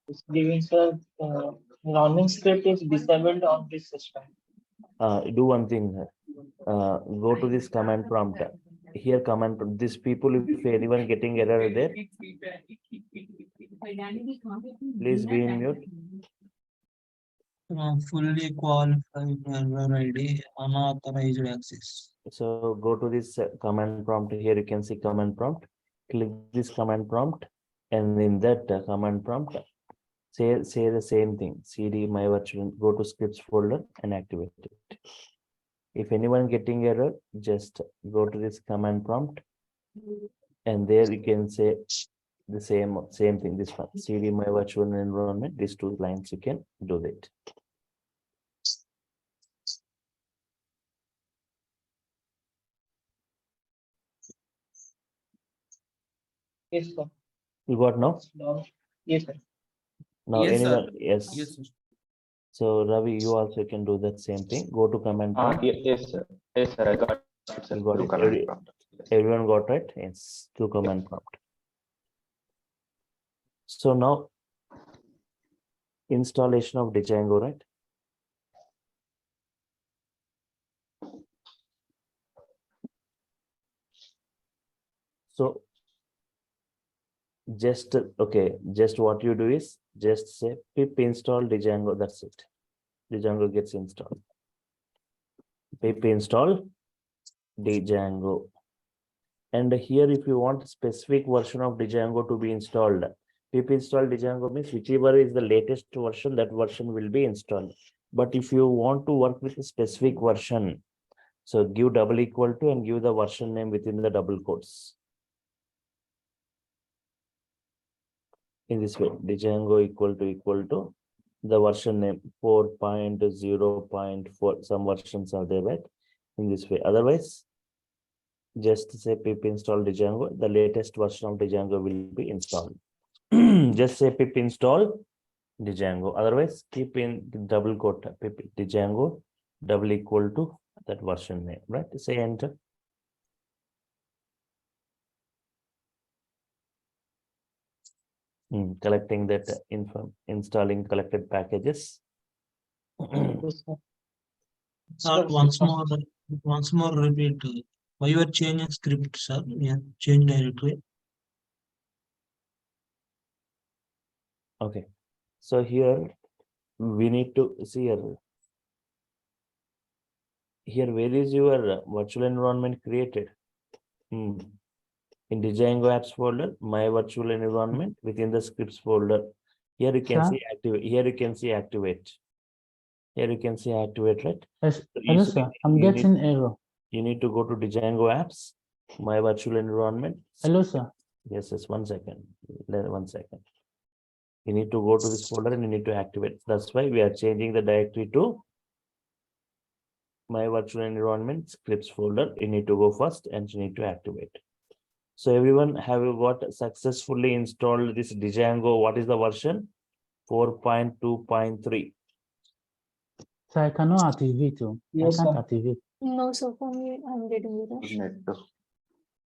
It's giving sir, running script is disabled on this system. Do one thing. Go to this command prompt. Here command prompt. These people, if anyone getting error there, please be in mute. Fully qualified error ID, unauthorized access. So go to this command prompt. Here you can see command prompt. Click this command prompt, and in that command prompt, say the same thing. CD my virtual. Go to scripts folder and activate it. If anyone getting error, just go to this command prompt, and there you can say the same thing. This one, CD my virtual environment. These two lines you can do that. Yes, sir. You got now? Yes, sir. Now Yes, sir. anyone? Yes. Yes, sir. So Ravi, you also can do that same thing. Go to command prompt. Yes, sir. Yes, sir. I got it, sir. You got Through it. command prompt. Yes. Everyone got right? Yes, to command prompt. So now installation of DJANGO, right? So just just what you do is just say pip install DJANGO. That's it. DJANGO gets installed. Pip install DJANGO. And here, if you want specific version of DJANGO to be installed, pip install DJANGO means whichever is the latest version, that version will be installed. But if you want to work with a specific version, so give double equal to and give the version name within the double quotes. In this way, DJANGO equal to the version name 4.0.4. Some versions are there, right? In this way. Otherwise, just say pip install DJANGO. The latest version of DJANGO will be installed. Just say pip install DJANGO. Otherwise, keep in double quote pip DJANGO double equal to that version name, right? Say enter. Collecting that info, installing collected packages. Yes, sir. Sir, once more repeat. Why you are changing script, sir? Yeah, change directory. Okay. So here we need to see here where is your virtual environment created? In DJANGO apps folder, my virtual environment within the scripts folder. Here you can Sir? see activate. Here you can see activate. Here you can see activate, right? Yes, So hello, sir. I'm getting error. You need to go to DJANGO apps, my virtual environment. Hello, sir. Yes, 1 second. 1 second. You need to go to this folder and you need to activate. That's why we are changing the directory to my virtual environment scripts folder. You need to go first and you need to activate. So everyone, have you got successfully installed this DJANGO? What is the version? 4.2.3. So I cannot activate. Yes, I can't sir. activate. No, so for me, I'm getting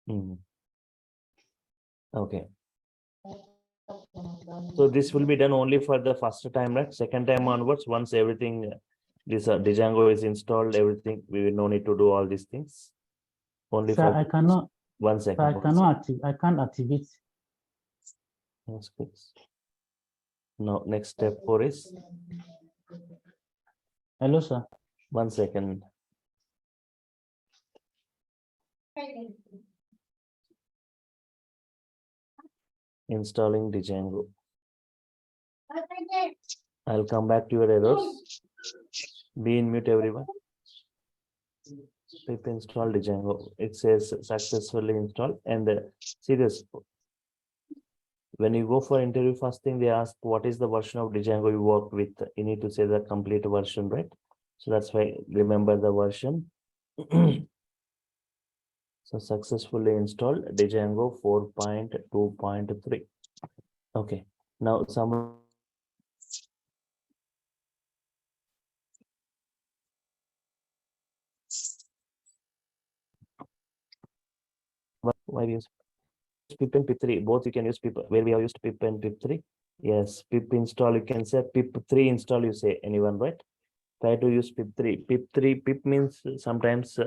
error. Okay. So this will be done only for the first time, right? Second time onwards, once everything This Django is installed, everything. We will no need to do all these things. Only Sir, for I cannot. one Sir, second. I can't activate. Yes, please. Now, next step 4 is Hello, sir. 1 second. Installing Django. I'll come back to your errors. Be in mute, everyone. Pip install Django. It says successfully installed. And see this. When you go for interview, first thing they ask, what is the version of Django you work with? You need to say the complete version, right? So that's why remember the version. So successfully installed Django 4.2.3. Okay. Now some why we use pip and pip3, both you can use pip, where we have used pip and pip3. Yes, pip install, you can say pip3 install, you say anyone, right? Try to use pip3. Pip means sometimes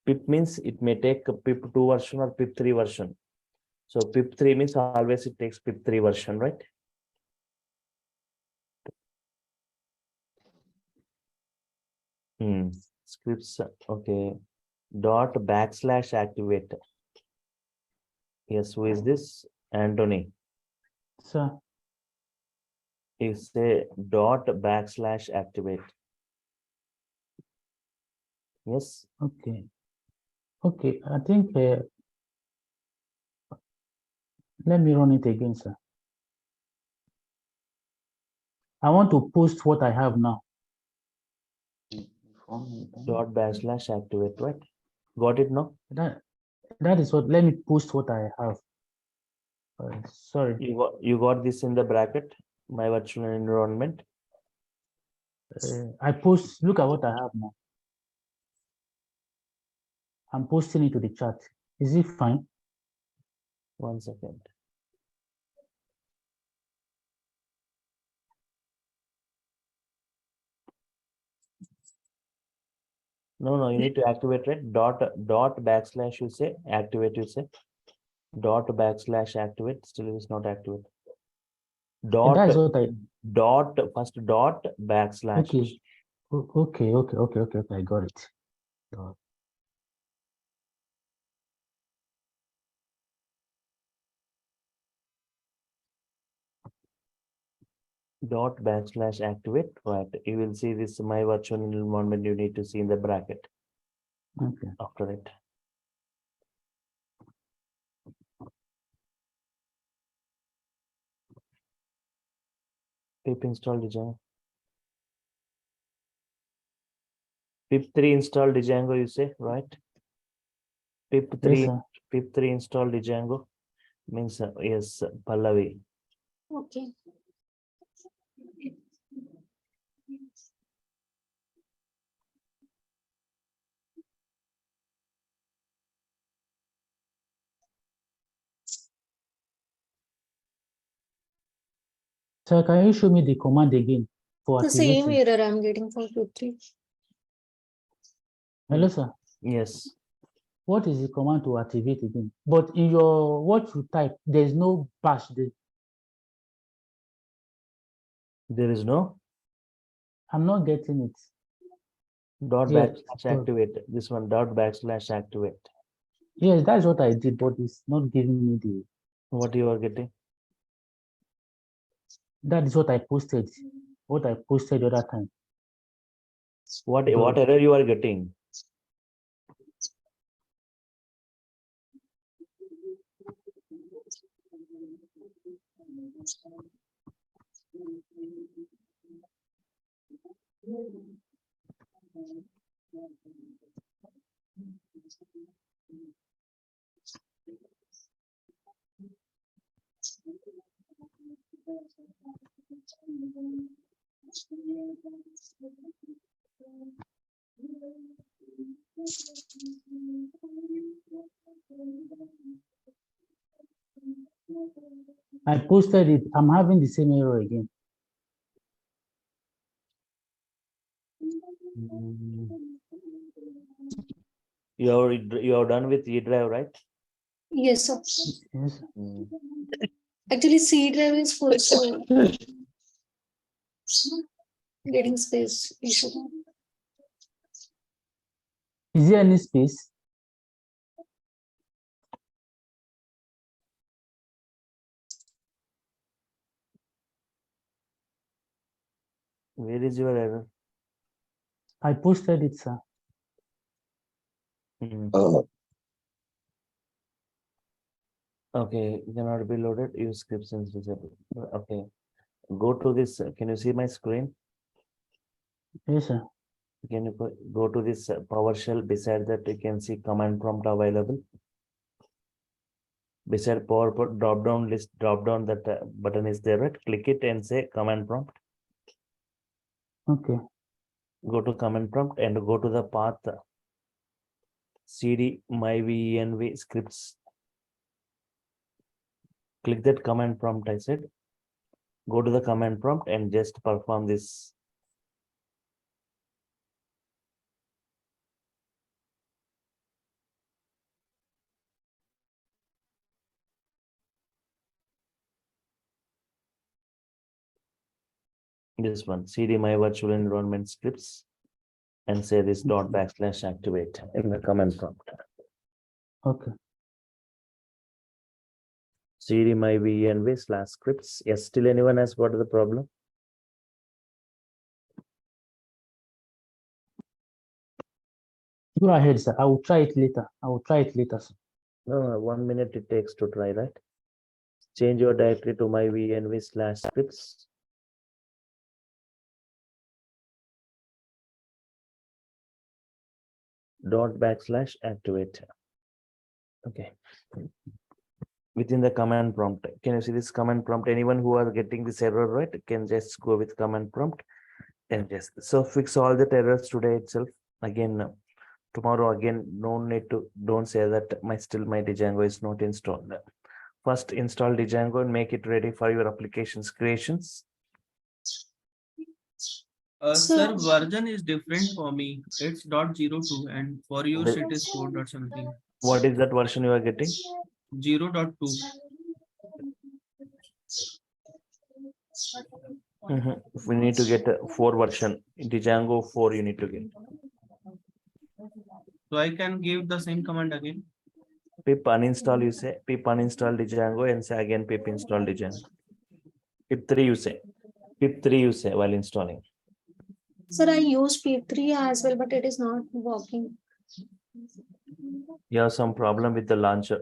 pip means it may take a pip2 version or pip3 version. So pip3 means always it takes pip3 version, right? Scripts, okay. Dot / activate. Yes, who is this? Anthony. Sir. Is a dot / activate. Yes. Okay. Okay. I think let me run it again, sir. I want to post what I have now. Dot / activate, right? Got it now? That is what. Let me post what I have. Sorry. You got this in the bracket, my virtual environment. I post. Look at what I have now. I'm posting it to the chat. Is it fine? 1 second. No, you need to activate it. Dot / you say activate, you say dot / activate. Still it is not activate. That's what I. First dot /. Okay. Okay. I got it. Dot / activate, right? You will see this my virtual environment. You need to see in the bracket. Okay. After it. Pip install Django. Pip3 install Django, you say, right? Pip3 install Django means yes, Pallavi. Okay. Sir, can you show me the command again for The same activation? error I'm getting for pip3. Hello, sir. Yes. What is the command to activate again? But in your what you type, there is no bash there. There is no? I'm not getting it. Dot Yes, / activate. This one dot / activate. Yes, that's what I did, but it's not giving me the. What you are getting? That is what I posted. What I posted the other time. What error you are getting? I posted it. I'm having the same error again. Mm. You're done with E drive, right? Yes, sir. Yes. Mm. Actually, C drive is full, so getting space issue. Is there any space? Where is your error? I posted it, sir. Mm. Okay, cannot be loaded. Use scripts since visible. Okay, go to this. Can you see my screen? Yes, sir. Can you go to this PowerShell? Beside that, you can see command prompt available. Beside power drop down list, drop down that button is there, right? Click it and say command prompt. Okay. Go to command prompt and go to the path cd myvenv scripts. Click that command prompt I said. Go to the command prompt and just perform this. This one, cd my virtual environment scripts, and say this dot backslash activate in the command prompt. Okay. cd my venv slash scripts. Yes, still anyone has got the problem? Go ahead, sir. I will try it later. I will try it later, sir. No, 1 minute it takes to try, right? Change your directory to my venv slash scripts. Dot backslash activate. Okay. Within the command prompt, can you see this command prompt? Anyone who are getting this error, right, can just go with command prompt and just so fix all the errors today itself. Again, tomorrow again, don't say that my DJANGO is not installed. First install DJANGO and make it ready for your applications creations. Sir, version is different for me. It's .02 and for you The- it is 4 dot something. What is that version you are getting? 0.2. We need to get a 4 version. DJANGO 4 you need to get. So I can give the same command again. Pip uninstall, you say pip uninstall DJANGO and say again pip install DJANGO. Pip 3 you say. Pip 3 you say while installing. Sir, I use P3 as well, but it is not working. You have some problem with the launcher.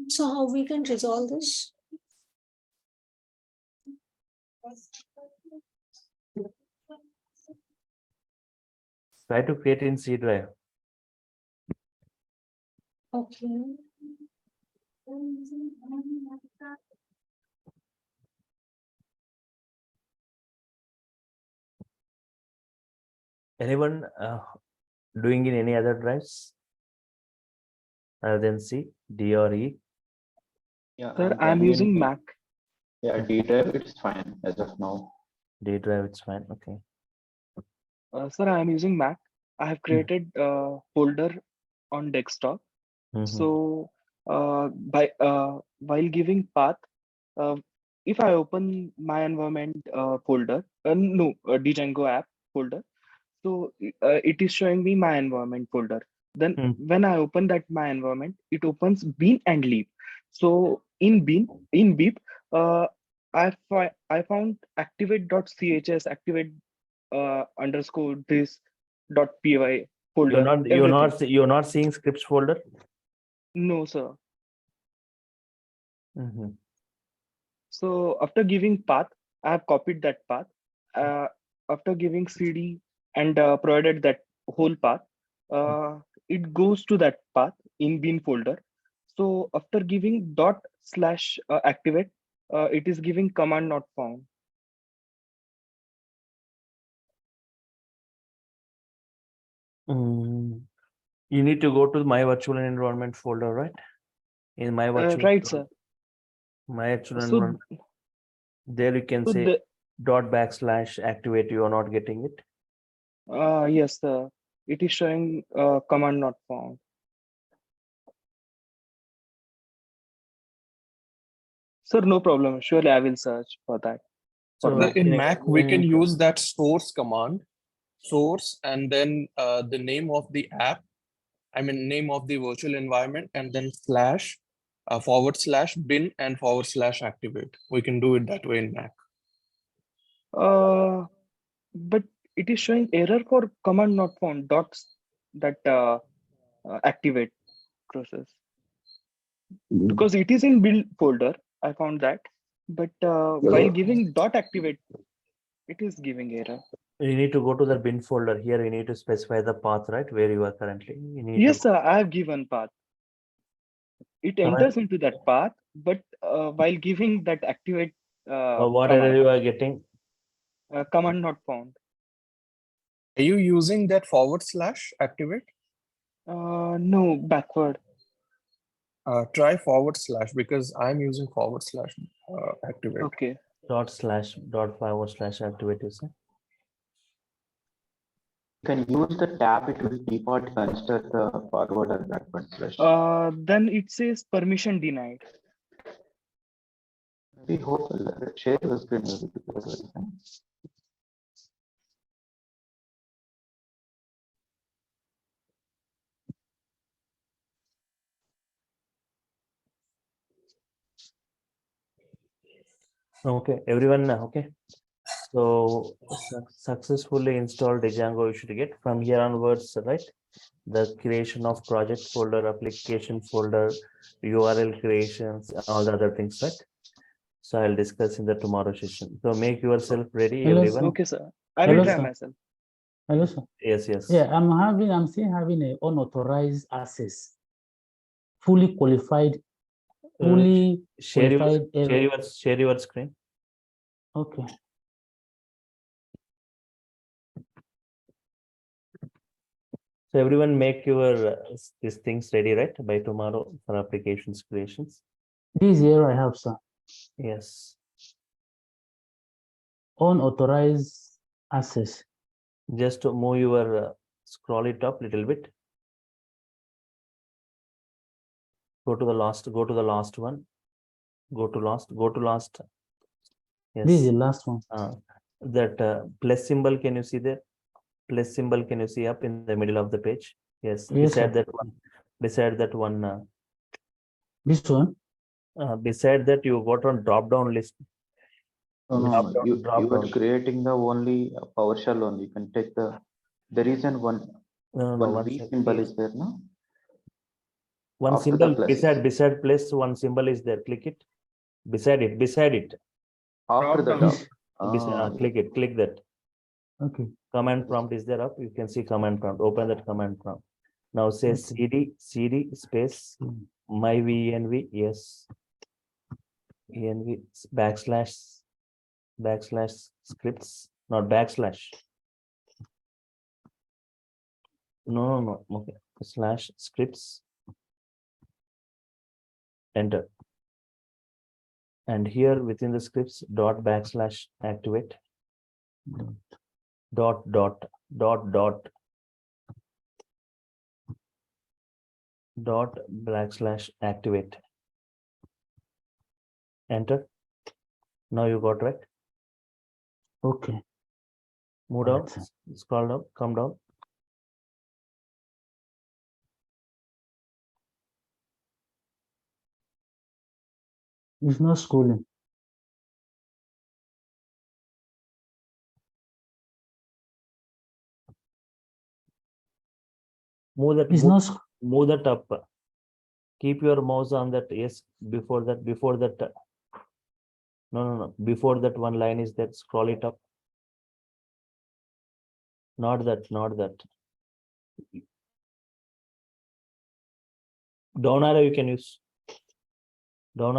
So how we can resolve this? Try to create in C drive. Okay. Anyone doing in any other drives other than C, D or E? Yeah, Sir, I'm running using in- Mac. Yeah, D drive, it's fine as of now. D drive, it's fine. Okay. Sir, I'm using Mac. I have created a folder on desktop. So while giving path, if I open my environment folder, DJANGO app folder, so it is showing me my environment folder. Then when I open that my environment, it opens bean and leaf. So in beep, I found activate.chs, activate underscore this dot py folder. You're not seeing scripts folder. No, sir. Mhm. So after giving path, I have copied that path. After giving cd and provided that whole path, it goes to that path in bin folder. So after giving dot slash activate, it is giving command not found. You need to go to my virtual environment folder, right? In my virtual Right, sir. my virtual So environment. There you can So say the dot backslash activate, you are not getting it. Yes, sir. It is showing command not found. Sir, no problem. Surely I will search for that. So now. In Mac, we can in- use that source command, source, and then the name of the app, I mean, name of the virtual environment, and then slash /bin and /activate. We can do it that way in Mac. But it is showing error for command not found dots that activate process, because it is in build folder. I found that, but while giving dot activate, it is giving error. You need to go to the bin folder. Here you need to specify the path, right, where you are currently. You need Yes, to sir. I have given path. It Correct. enters into that path, but while giving that activate what error you are getting. command not found. Are you using that /activate? No, backward. Try / because I'm using /activate. Okay. //activate, you say? You can use the tab, it will default consider the forward or backward slash. Then it says permission denied. We hope share the screen. Okay, everyone, okay. So successfully installed Django you should get from here onwards, right? The creation of project folder, application folder, URL creations, all the other things, right? So I'll discuss in the tomorrow session. So make yourself ready, Hello, everyone. Okay, sir. I will Hello, try sir. myself. Hello, sir. Yes, yes. Yeah, I'm still having an unauthorized access. Fully qualified, fully Share qualified. share your screen. Okay. So everyone make your these things ready, right? By tomorrow for applications creations. This here I have, sir. Yes. Unauthorized access. Just to move your scroll it up little bit. Go to the last one. Go to last. Yes. This is the last one. That plus symbol, can you see there? Plus symbol, can you see up in the middle of the page? Yes. Yes, Beside sir. that one. Beside that one. This one. Beside that, you got on drop down list. No, you drop are down. creating the only PowerShell only. You can take the reason one V symbol is there, no? One After symbol the plus. beside plus one symbol is there. Click it. Beside it. After the This- top. Click that. Okay. Command prompt is there up. You can see command prompt. Open that command prompt. Now say Okay. cd space myvenv, yes. env backslash scripts, not backslash. No. Okay. Slash scripts. Enter. And here within the scripts dot backslash activate. Dot backslash activate. Enter. Now you got right. Okay. Move down, Right. scroll down, come down. It's not scrolling. Move that. It's not. Move that up. Keep your mouse on that. Yes, before that. No. Before that one line is that. Scroll it up. Not that. Down arrow you can use. No.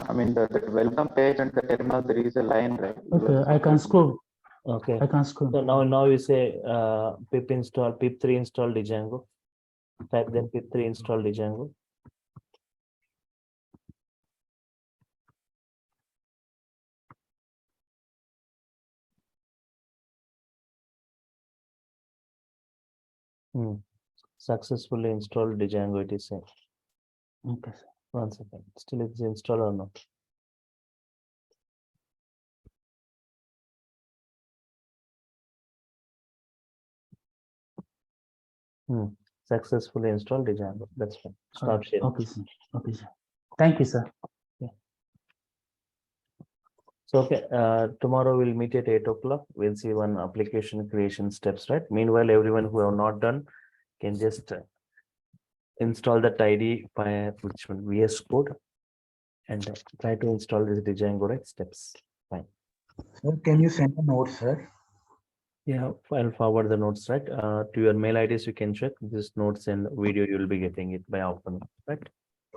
I mean the welcome page and the terminal, there is a line, right? Okay, I can scroll. Okay. I can scroll. So now you say pip3 install Django. Type then pip3 install Django. Successfully installed Django, it is saying. Okay, sir. 1 second. Still it's installed or not? Successfully installed Django. That's fine. Stop sharing. Okay, sir. Okay, sir. Thank you, sir. So okay, tomorrow we'll meet at 8 o'clock. We'll see one application creation steps, right? Meanwhile, everyone who have not done can just install the tidy by which one VS Code and try to install this Django, right? Steps. Fine. Sir, can you send a note, sir? Yeah, I'll forward the notes, right? To your mail IDs, you can check this notes and video. You will be getting it by afternoon, right?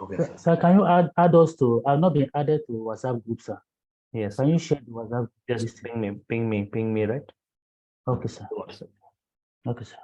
Okay, Sir, sir. sir, can you add us to? I've not been added to WhatsApp group, sir. Yes. Can you share the WhatsApp? Just ping me, right? Okay, sir. WhatsApp. Okay, sir.